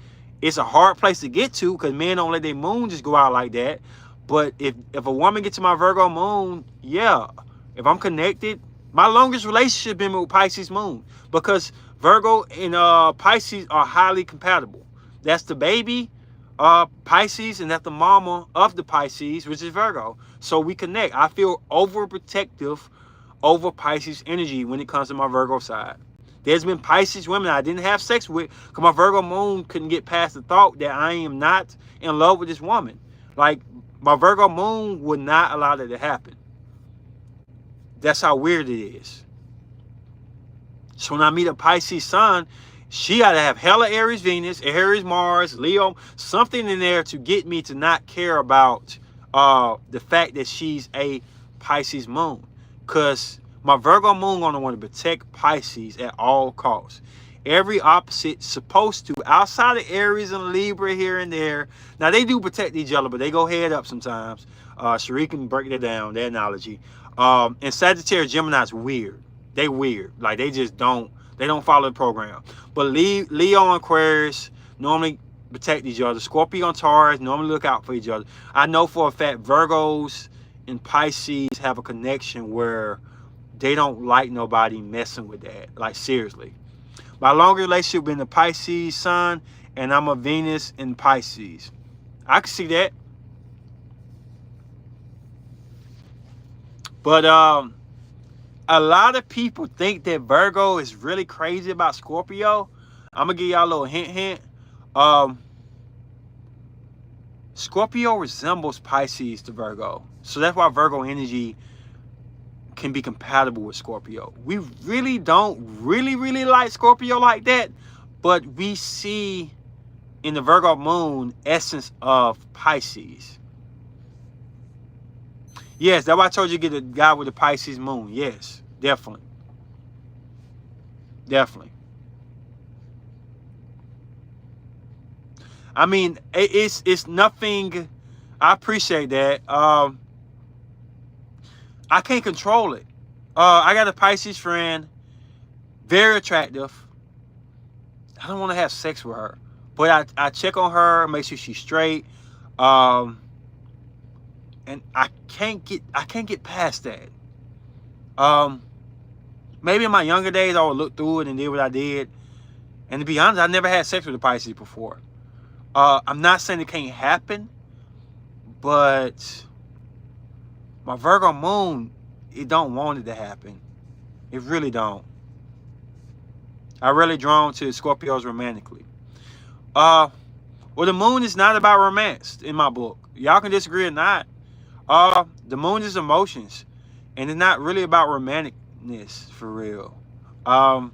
It's a hard place to get to because men don't let their moon just go out like that. But if a woman gets to my Virgo moon, yeah. If I'm connected, my longest relationship been with Pisces moon. Because Virgo and Pisces are highly compatible. That's the baby, Pisces, and that's the mama of the Pisces, which is Virgo. So we connect. I feel overprotective over Pisces energy when it comes to my Virgo side. There's been Pisces women I didn't have sex with because my Virgo moon couldn't get past the thought that I am not in love with this woman. Like, my Virgo moon would not allow that to happen. That's how weird it is. So when I meet a Pisces sun, she got to have hella Aries Venus, Aries Mars, Leo, something in there to get me to not care about the fact that she's a Pisces moon. Because my Virgo moon going to want to protect Pisces at all costs. Every opposite supposed to, outside of Aries and Libra here and there. Now, they do protect each other, but they go head up sometimes. Cherie can break it down, that analogy. And Sagittarius, Gemini's weird. They weird. Like, they just don't follow the program. But Leo and Aquarius normally protect each other. Scorpio and Taurus normally look out for each other. I know for a fact Virgos and Pisces have a connection where they don't like nobody messing with that. Like, seriously. My longer relationship been the Pisces sun, and I'm a Venus in Pisces. I can see that. But a lot of people think that Virgo is really crazy about Scorpio. I'm going to give y'all a little hint. Scorpio resembles Pisces to Virgo. So that's why Virgo energy can be compatible with Scorpio. We really don't really like Scorpio like that, but we see in the Virgo moon essence of Pisces. Yes, that's why I told you to get a guy with a Pisces moon. Yes, definitely. I mean, it's nothing. I appreciate that. I can't control it. I got a Pisces friend, very attractive. I don't want to have sex with her, but I check on her, make sure she's straight. And I can't get past that. Maybe in my younger days I would look through it and did what I did. And to be honest, I never had sex with a Pisces before. I'm not saying it can't happen, but my Virgo moon, it don't want it to happen. It really don't. I really drawn to Scorpios romantically. Well, the moon is not about romance in my book. Y'all can disagree or not. The moon is emotions. And it's not really about romanticness for real. Um,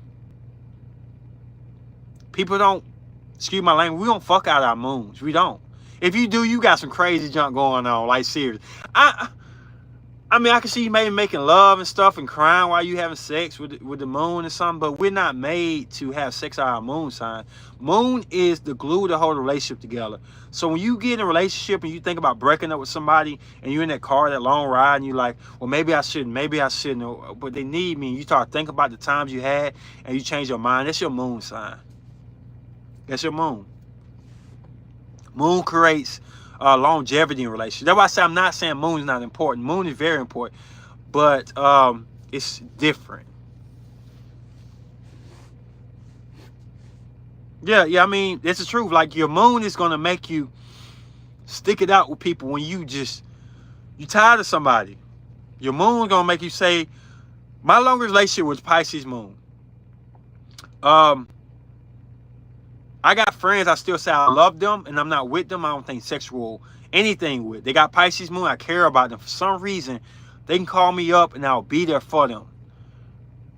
People don't, excuse my language, we don't fuck out our moons. We don't. If you do, you got some crazy junk going on. Like, serious. I mean, I can see you maybe making love and stuff and crying while you having sex with the moon or something, but we're not made to have sex on our moon sign. Moon is the glue to hold a relationship together. So when you get in a relationship and you think about breaking up with somebody and you're in that car, that long ride, and you're like, well, maybe I shouldn't, but they need me. And you start thinking about the times you had and you change your mind. That's your moon sign. That's your moon. Moon creates longevity in relationships. That's why I say I'm not saying moon is not important. Moon is very important, but it's different. Yeah. I mean, it's the truth. Like, your moon is gonna make you stick it out with people when you tired of somebody. Your moon gonna make you say, my longest relationship was Pisces moon. I got friends I still say I love them and I'm not with them. I don't think sexual anything with. They got Pisces moon. I care about them. For some reason, they can call me up and I'll be there for them.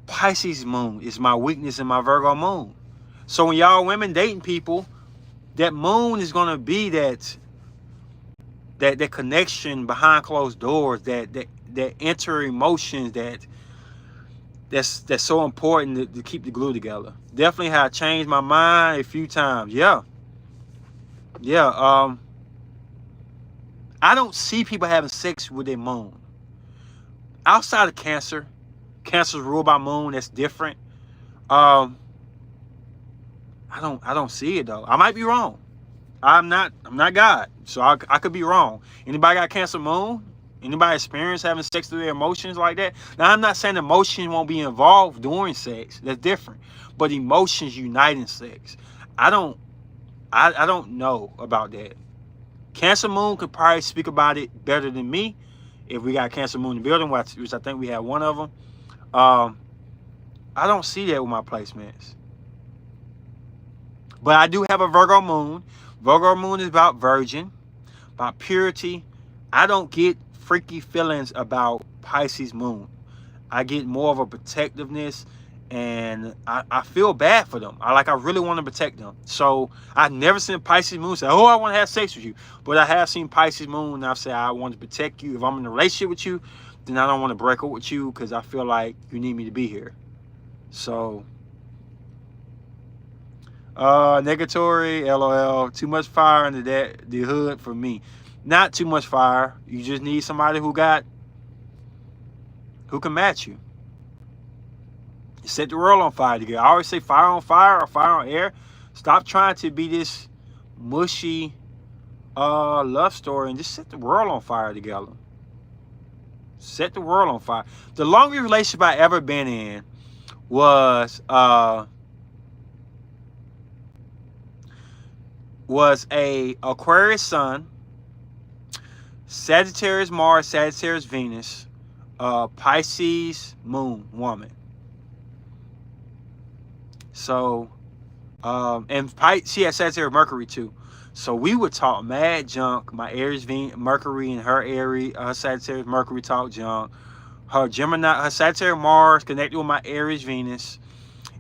Pisces moon is my weakness in my Virgo moon. So when y'all women dating people, that moon is gonna be that connection behind closed doors, that inner emotions that's so important to keep the glue together. Definitely have changed my mind a few times. Yeah. I don't see people having sex with their moon. Outside of Cancer's ruled by moon. That's different. I don't see it though. I might be wrong. I'm not God, so I could be wrong. Anybody got Cancer moon? Anybody experience having sex through their emotions like that? Now, I'm not saying emotions won't be involved during sex. That's different. But emotions unite in sex. I don't know about that. Cancer moon could probably speak about it better than me if we got Cancer moon in the building, which I think we have one of them. I don't see that with my placements. But I do have a Virgo moon. Virgo moon is about virgin, about purity. I don't get freaky feelings about Pisces moon. I get more of a protectiveness, and I feel bad for them. I really want to protect them. So I've never seen Pisces moon say, oh, I want to have sex with you. But I have seen Pisces moon, and I've said, I want to protect you. If I'm in a relationship with you, then I don't want to break up with you because I feel like you need me to be here. So, negatory, LOL, too much fire under the hood for me. Not too much fire. You just need somebody who can match you. Set the world on fire together. I always say fire on fire or fire on air. Stop trying to be this mushy love story and just set the world on fire together. Set the world on fire. The longest relationship I ever been in was a Aquarius sun, Sagittarius Mars, Sagittarius Venus, Pisces moon woman. So, and she had Sagittarius Mercury too. So we would talk mad junk. My Aries Mercury and her Sagittarius Mercury talk junk. Her Sagittarius Mars connected with my Aries Venus,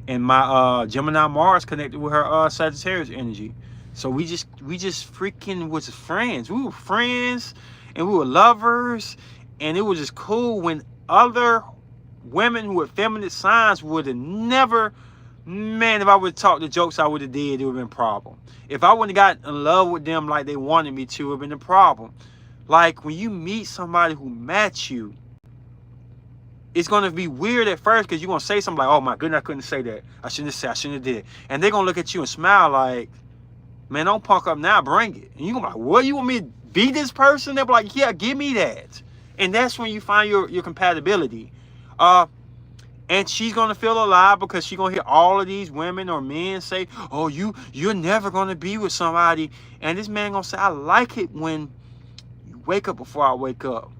and my Gemini Mars connected with her Sagittarius energy. So we just freaking was friends. We were friends and we were lovers, and it was just cool when other women with feminine signs would have never, man, if I would have talked the jokes I would have did, it would have been a problem. If I wouldn't have got in love with them like they wanted me to, it would have been a problem. Like, when you meet somebody who match you, it's going to be weird at first because you're going to say something like, oh my goodness, I couldn't say that. I shouldn't have did. And they're going to look at you and smile like, man, don't punk up now, bring it. And you're going to be like, what, you want me to be this person? They'll be like, yeah, give me that. And that's when you find your compatibility. And she's going to feel alive because she's going to hear all of these women or men say, oh, you're never going to be with somebody. And this man going to say, I like it when you wake up before I wake up.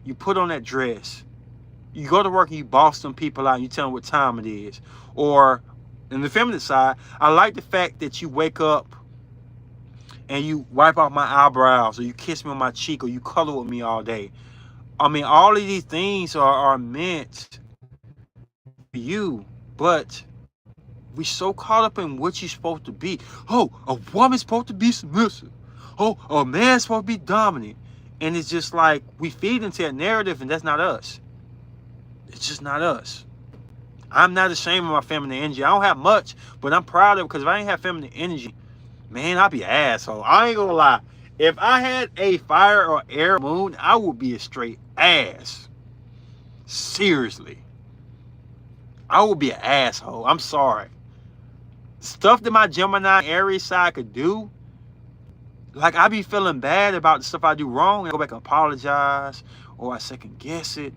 You put on that dress. You go to work and you boss some people out and you tell them what time it is. Or in the feminine side, I like the fact that you wake up and you wipe off my eyebrows, or you kiss me on my cheek, or you color with me all day. I mean, all of these things are meant for you, but we so caught up in what you're supposed to be. Oh, a woman's supposed to be submissive. Oh, a man's supposed to be dominant. And it's just like we feed into a narrative, and that's not us. It's just not us. I'm not ashamed of my feminine energy. I don't have much, but I'm proud of it, because if I ain't have feminine energy, man, I'd be an asshole. I ain't gonna lie. If I had a fire or air moon, I would be a straight ass. Seriously. I would be an asshole. I'm sorry. Stuff that my Gemini Aries side could do, like I be feeling bad about the stuff I do wrong, and I go back and apologize, or I second guess it.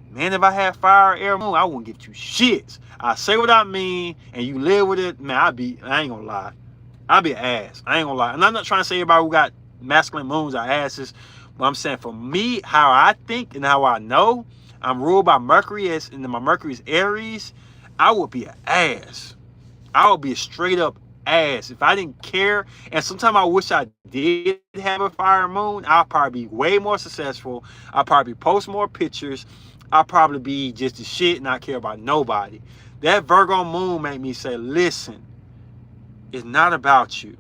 Man, if I had fire, air, moon, I wouldn't give two shits. I say what I mean, and you live with it. Man, I ain't gonna lie. I'd be an ass. I ain't gonna lie. And I'm not trying to say everybody who got masculine moons are asses, but I'm saying for me, how I think and how I know, I'm ruled by Mercury, and my Mercury is Aries. I would be an ass. I would be a straight up ass if I didn't care. And sometimes I wish I did have a fire moon. I'll probably be way more successful. I'll probably post more pictures. I'll probably be just the shit and not care about nobody. That Virgo moon made me say, listen, it's not about you.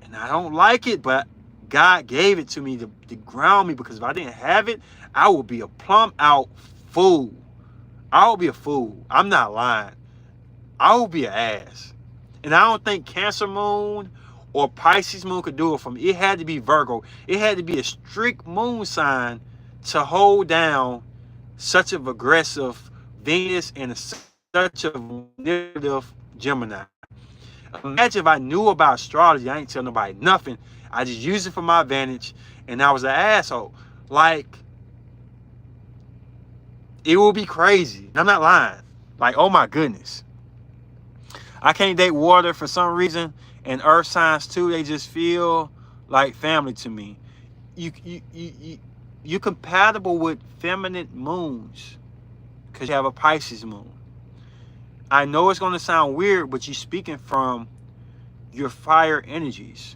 And I don't like it, but God gave it to me to ground me, because if I didn't have it, I would be a plumb out fool. I would be a fool. I'm not lying. I would be an ass. And I don't think Cancer moon or Pisces moon could do it for me. It had to be Virgo. It had to be a strict moon sign to hold down such an aggressive Venus and such a manipulative Gemini. Imagine if I knew about astrology, I ain't tell nobody nothing. I just used it for my advantage, and I was an asshole. Like, it will be crazy. I'm not lying. Like, oh my goodness. I can't date water for some reason, and earth signs too. They just feel like family to me. You're compatible with feminine moons because you have a Pisces moon. I know it's going to sound weird, but you're speaking from your fire energies.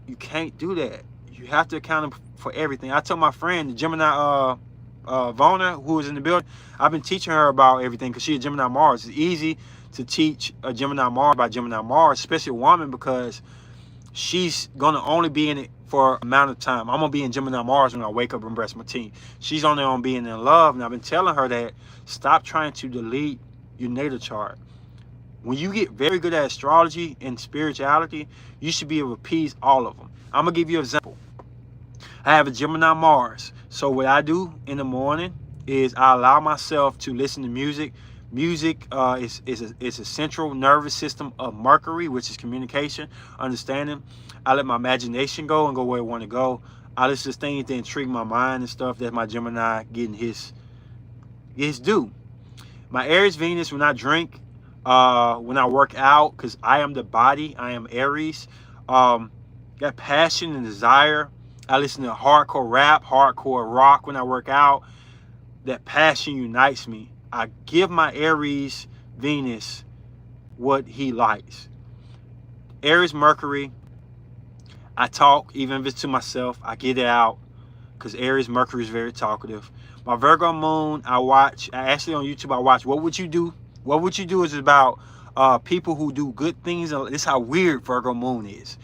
You can't do that. You have to account for everything. I told my friend, the Gemini Vona, who is in the building, I've been teaching her about everything because she's a Gemini Mars. It's easy to teach a Gemini Mars by Gemini Mars, especially a woman, because she's going to only be in it for an amount of time. I'm going to be in Gemini Mars when I wake up and brush my teeth. She's only on being in love, and I've been telling her that stop trying to delete your natal chart. When you get very good at astrology and spirituality, you should be able to appease all of them. I'm going to give you an example. I have a Gemini Mars. So what I do in the morning is I allow myself to listen to music. Music is a central nervous system of Mercury, which is communication, understanding. I let my imagination go and go where I want to go. I listen to things that intrigue my mind and stuff. That's my Gemini getting his due. My Aries Venus, when I drink, when I work out, because I am the body, I am Aries. Got passion and desire. I listen to hardcore rap, hardcore rock when I work out. That passion unites me. I give my Aries Venus what he likes. Aries Mercury, I talk, even if it's to myself, I get it out, because Aries Mercury is very talkative. My Virgo moon, actually on YouTube, I watch What Would You Do? What Would You Do is about people who do good things. This is how weird Virgo moon is.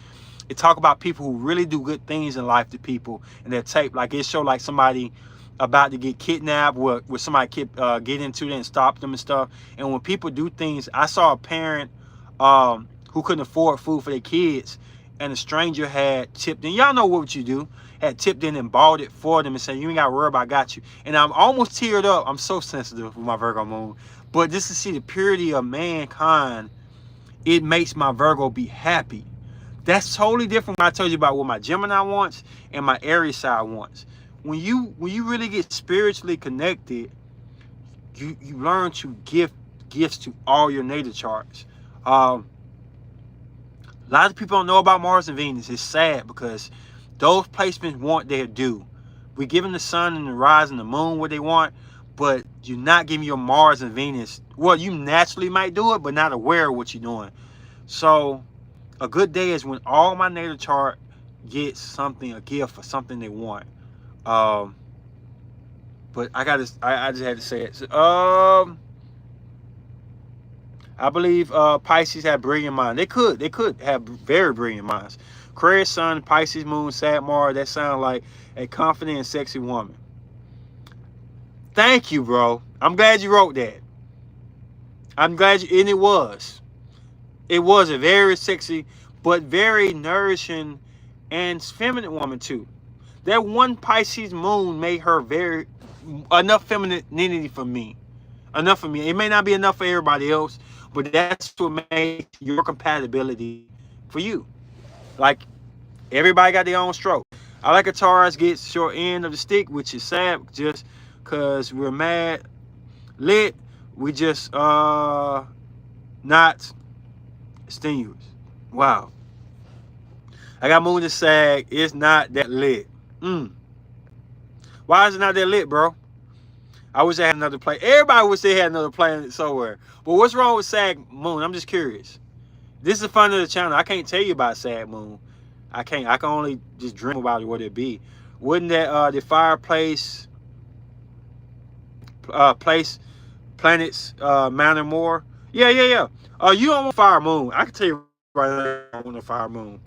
It talk about people who really do good things in life to people, and their tape, like it show like somebody about to get kidnapped, where somebody get into them and stop them and stuff. And when people do things, I saw a parent who couldn't afford food for their kids, and a stranger had tipped in. Y'all know What Would You Do? Had tipped in and bought it for them and said, you ain't got to worry about, I got you. And I'm almost teared up. I'm so sensitive with my Virgo moon. But just to see the purity of mankind, it makes my Virgo be happy. That's totally different when I told you about what my Gemini wants and my Aries side wants. When you really get spiritually connected, you learn to give gifts to all your natal charts. A lot of people don't know about Mars and Venus. It's sad because those placements want their due. We're giving the sun and the rise and the moon what they want, but you're not giving your Mars and Venus. Well, you naturally might do it, but not aware of what you're doing. So a good day is when all my natal chart gets something, a gift or something they want. Um, but I just had to say it. So, I believe Pisces have brilliant minds. They could have very brilliant minds. Aquarius Sun, Pisces Moon, Sag Mars. That sounds like a confident and sexy woman. Thank you, bro. I'm glad you wrote that. I'm glad you, and it was. It was a very sexy, but very nourishing and feminine woman too. That one Pisces moon made her very enough femininity for me. Enough for me. It may not be enough for everybody else, but that's what makes your compatibility for you. Like everybody got their own stroke. I like a Taurus gets short end of the stick, which is sad just because we're mad, lit. We just not strenuous. Wow. I got moon to sag. It's not that lit. Why is it not that lit, bro? I wish I had another planet. Everybody wish they had another planet somewhere. But what's wrong with Sag Moon? I'm just curious. This is the fun of the channel. I can't tell you about Sag Moon. I can't. I can only just dream about it, what it be. Wouldn't that the fireplace place planets matter more? Yeah. You don't want fire moon. I can tell you right now, I don't want a fire moon.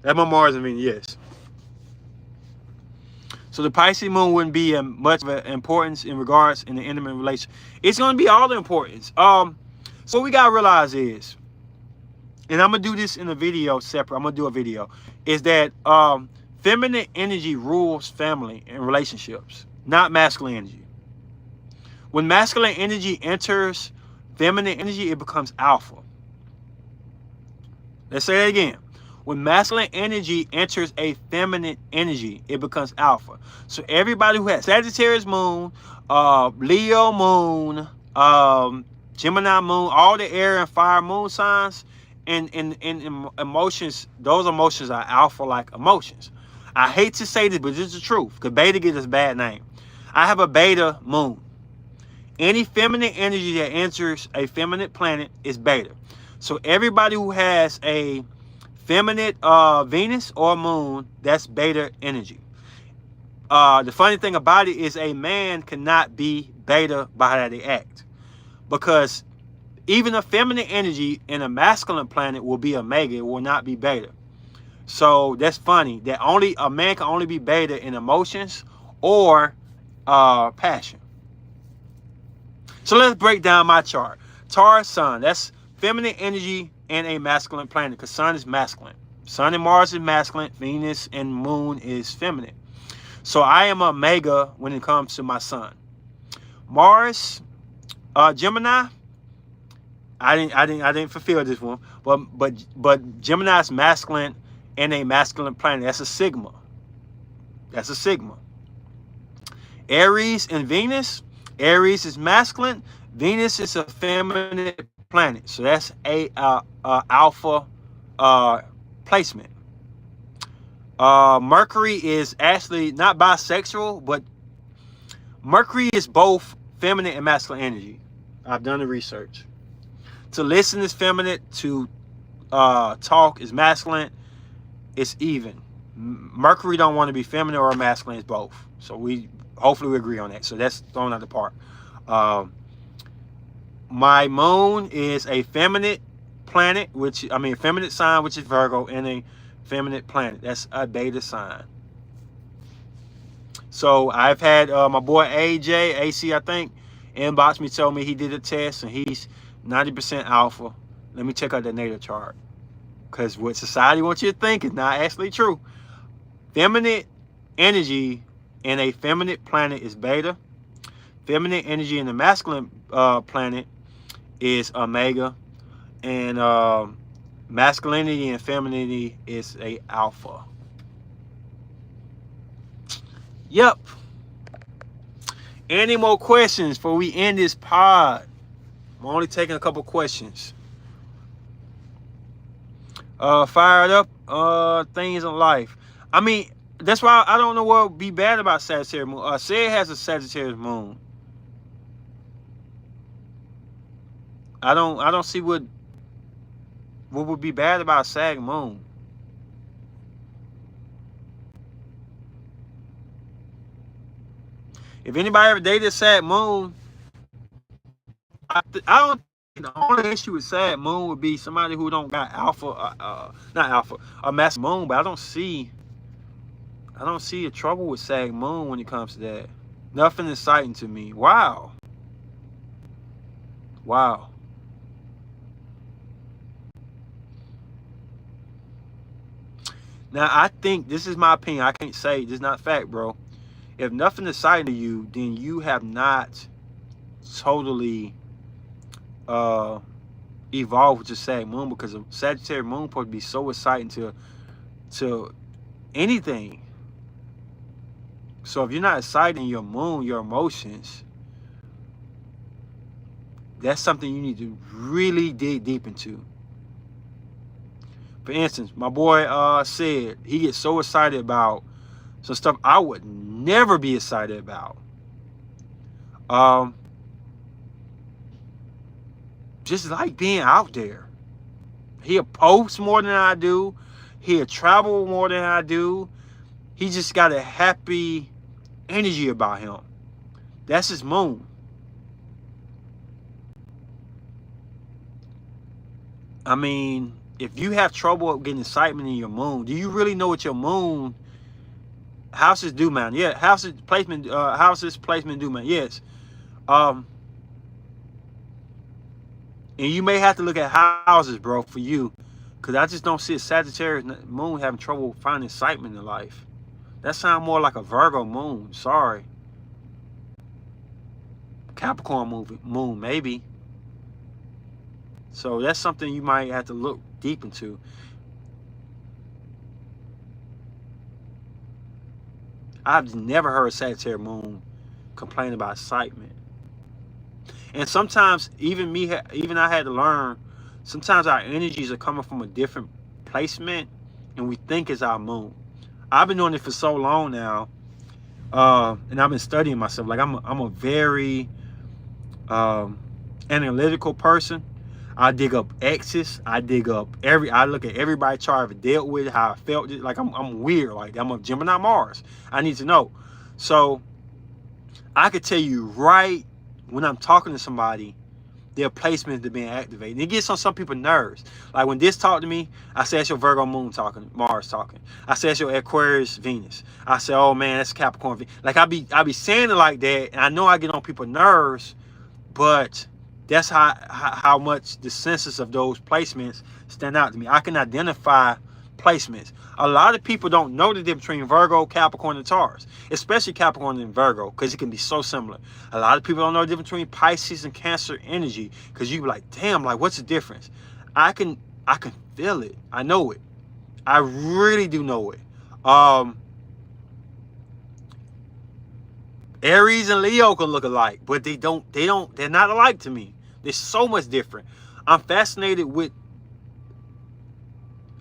That's my Mars and Venus, yes. So the Pisces moon wouldn't be much of an importance in regards in the intimate relation. It's going to be all the importance. So what we got to realize is, and I'm going to do this in a video separate. I'm going to do a video. Is that feminine energy rules family and relationships, not masculine energy. When masculine energy enters feminine energy, it becomes alpha. Let's say that again. When masculine energy enters a feminine energy, it becomes alpha. So everybody who has Sagittarius moon, Leo moon, Gemini moon, all the air and fire moon signs, and emotions, those emotions are alpha-like emotions. I hate to say this, but this is the truth, because beta gets a bad name. I have a beta moon. Any feminine energy that enters a feminine planet is beta. So everybody who has a feminine Venus or moon, that's beta energy. The funny thing about it is a man cannot be beta by how they act, because even a feminine energy in a masculine planet will be omega, it will not be beta. So that's funny that only a man can only be beta in emotions or passion. So let's break down my chart. Taurus Sun, that's feminine energy and a masculine planet, because Sun is masculine. Sun and Mars is masculine. Venus and Moon is feminine. So I am a Omega when it comes to my Sun. Mars, Gemini. I didn't fulfill this one, but Gemini is masculine and a masculine planet. That's a Sigma. That's a Sigma. Aries and Venus. Aries is masculine. Venus is a feminine planet. So that's a alpha placement. Mercury is actually not bisexual, but Mercury is both feminine and masculine energy. I've done the research. To listen is feminine. To talk is masculine. It's even. Mercury don't want to be feminine or masculine. It's both. So hopefully we agree on that. So that's thrown out the park. My moon is a feminine planet, feminine sign, which is Virgo, and a feminine planet. That's a beta sign. So I've had my boy AC, I think, inbox me, told me he did a test and he's 90% alpha. Let me check out the natal chart, because what society wants you to think is not actually true. Feminine energy in a feminine planet is beta. Feminine energy in the masculine planet is omega. And masculinity and femininity is a alpha. Yep. Any more questions before we end this pod? I'm only taking a couple questions. Fired up things in life. I mean, that's why I don't know what would be bad about Sagittarius moon. Sag has a Sagittarius moon. I don't see what would be bad about Sag moon. If anybody ever dated a sad moon, I don't. The only issue with sad moon would be somebody who don't got alpha, not alpha, a massive moon. But I don't see a trouble with sad moon when it comes to that. Nothing exciting to me. Wow. Wow. Now I think this is my opinion. I can't say this is not fact, bro. If nothing is exciting to you, then you have not totally evolved with the Sag moon, because a Sagittarius moon supposed to be so exciting to anything. So if you're not excited in your moon, your emotions, that's something you need to really dig deep into. For instance, my boy said he gets so excited about some stuff I would never be excited about. Just like being out there. He'll post more than I do. He'll travel more than I do. He just got a happy energy about him. That's his moon. I mean, if you have trouble getting excitement in your moon, do you really know what your moon houses do, man? Yeah, houses placement do, man. Yes. And you may have to look at houses, bro, for you, because I just don't see a Sagittarius moon having trouble finding excitement in life. That sounds more like a Virgo moon. Sorry. Capricorn moon, maybe. So that's something you might have to look deep into. I've never heard a Sagittarius moon complain about excitement. And sometimes even I had to learn, sometimes our energies are coming from a different placement and we think it's our moon. I've been doing it for so long now, and I've been studying myself. Like I'm a very analytical person. I dig up X's. I look at everybody's chart I've ever dealt with, how I felt it. Like I'm weird. Like I'm a Gemini Mars. I need to know. So I could tell you right when I'm talking to somebody, their placements are being activated. And it gets on some people's nerves. Like when this talk to me, I say it's your Virgo moon talking, Mars talking. I say it's your Aquarius Venus. I say, oh man, that's Capricorn Venus. Like I be saying it like that, and I know I get on people's nerves, but that's how much the senses of those placements stand out to me. I can identify placements. A lot of people don't know the difference between Virgo, Capricorn, and Taurus, especially Capricorn and Virgo, because it can be so similar. A lot of people don't know the difference between Pisces and Cancer energy, because you be like, damn, like what's the difference? I can feel it. I know it. I really do know it. Aries and Leo can look alike, but they're not alike to me. They're so much different. I'm fascinated with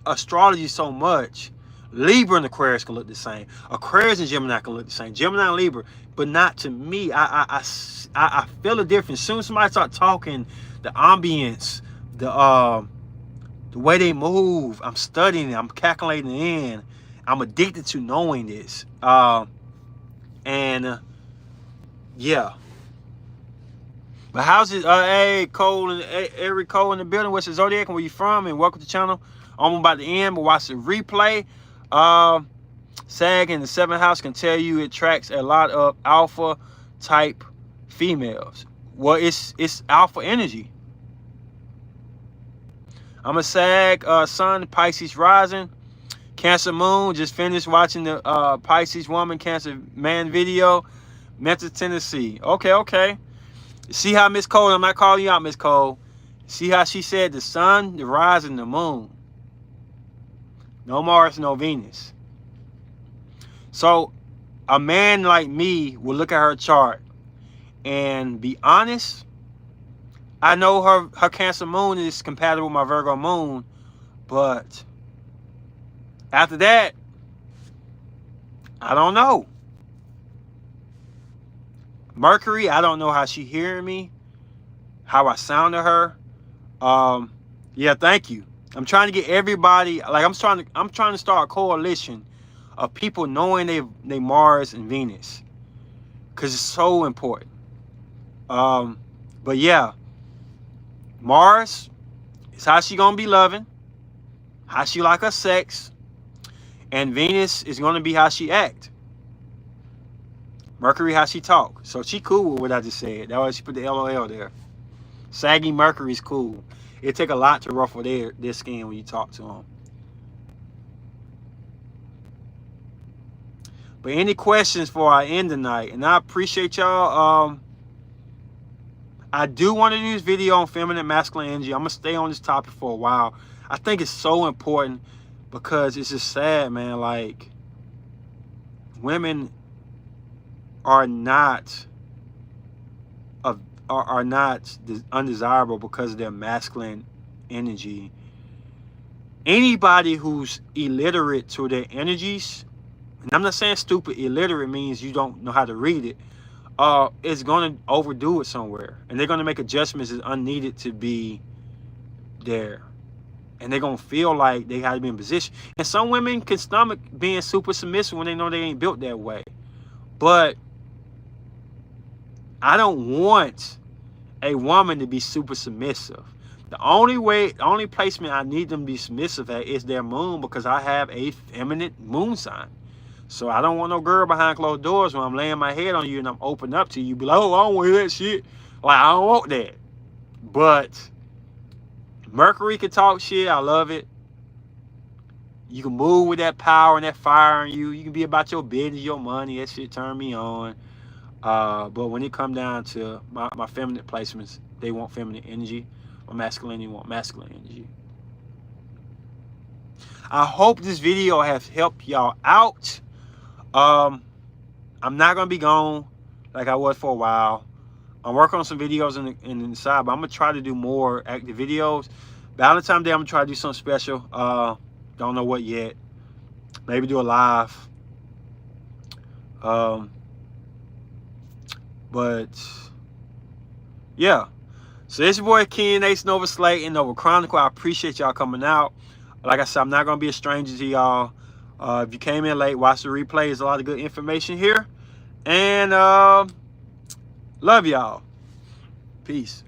astrology so much. Libra and Aquarius can look the same. Aquarius and Gemini can look the same. Gemini and Libra, but not to me. I feel a difference. As soon as somebody start talking, the ambience, the way they move, I'm studying it. I'm calculating it in. I'm addicted to knowing this. Yeah. But how's it? Hey, Cole and Eric Cole in the building. What's the Zodiac and where you from? And welcome to the channel. I'm about to end, but watch the replay. Sag in the 7th house can tell you it attracts a lot of alpha type females. Well, it's alpha energy. I'm a Sag Sun, Pisces rising, Cancer moon. Just finished watching the Pisces woman, Cancer man video. Memphis, Tennessee. Okay. See how Miss Cole, I'm not calling you out, Miss Cole. See how she said the sun, the rise, and the moon. No Mars, no Venus. So a man like me will look at her chart and be honest. I know her Cancer moon is compatible with my Virgo moon, but after that, I don't know. Mercury, I don't know how she hearing me, how I sound to her. Yeah, thank you. I'm trying to get everybody, like I'm trying to start a coalition of people knowing they Mars and Venus. because it's so important. But yeah, Mars is how she gonna be loving, how she like her sex, and Venus is gonna be how she act. Mercury how she talk. So she cool with what I just said. That's why she put the LOL there. Saggy Mercury's cool. It take a lot to ruffle their skin when you talk to them. But any questions before I end tonight? And I appreciate y'all. I do want to do this video on feminine masculine energy. I'm gonna stay on this topic for a while. I think it's so important because it's just sad, man. Like, women are not undesirable because of their masculine energy. Anybody who's illiterate to their energies, and I'm not saying stupid, illiterate means you don't know how to read it, is going to overdo it somewhere. And they're going to make adjustments that's unneeded to be there. And they're going to feel like they have to be in position. And some women can stomach being super submissive when they know they ain't built that way. But I don't want a woman to be super submissive. The only placement I need them to be submissive at is their moon, because I have a feminine moon sign. So I don't want no girl behind closed doors when I'm laying my head on you and I'm open up to you. Be like, oh, I don't want to hear that shit. Like, I don't want that. But Mercury can talk shit. I love it. You can move with that power and that fire in you. You can be about your business, your money. That shit turn me on. But when it come down to my feminine placements, they want feminine energy. My masculinity want masculine energy. I hope this video has helped y'all out. I'm not gonna be gone like I was for a while. I'm working on some videos in the side, but I'm gonna try to do more active videos. Valentine's Day, I'm gonna try to do something special. Don't know what yet. Maybe do a live. But yeah. So this your boy Ken Ace Nova Slate and Nova Chronicle. I appreciate y'all coming out. Like I said, I'm not gonna be a stranger to y'all. If you came in late, watch the replay. There's a lot of good information here. And love y'all. Peace.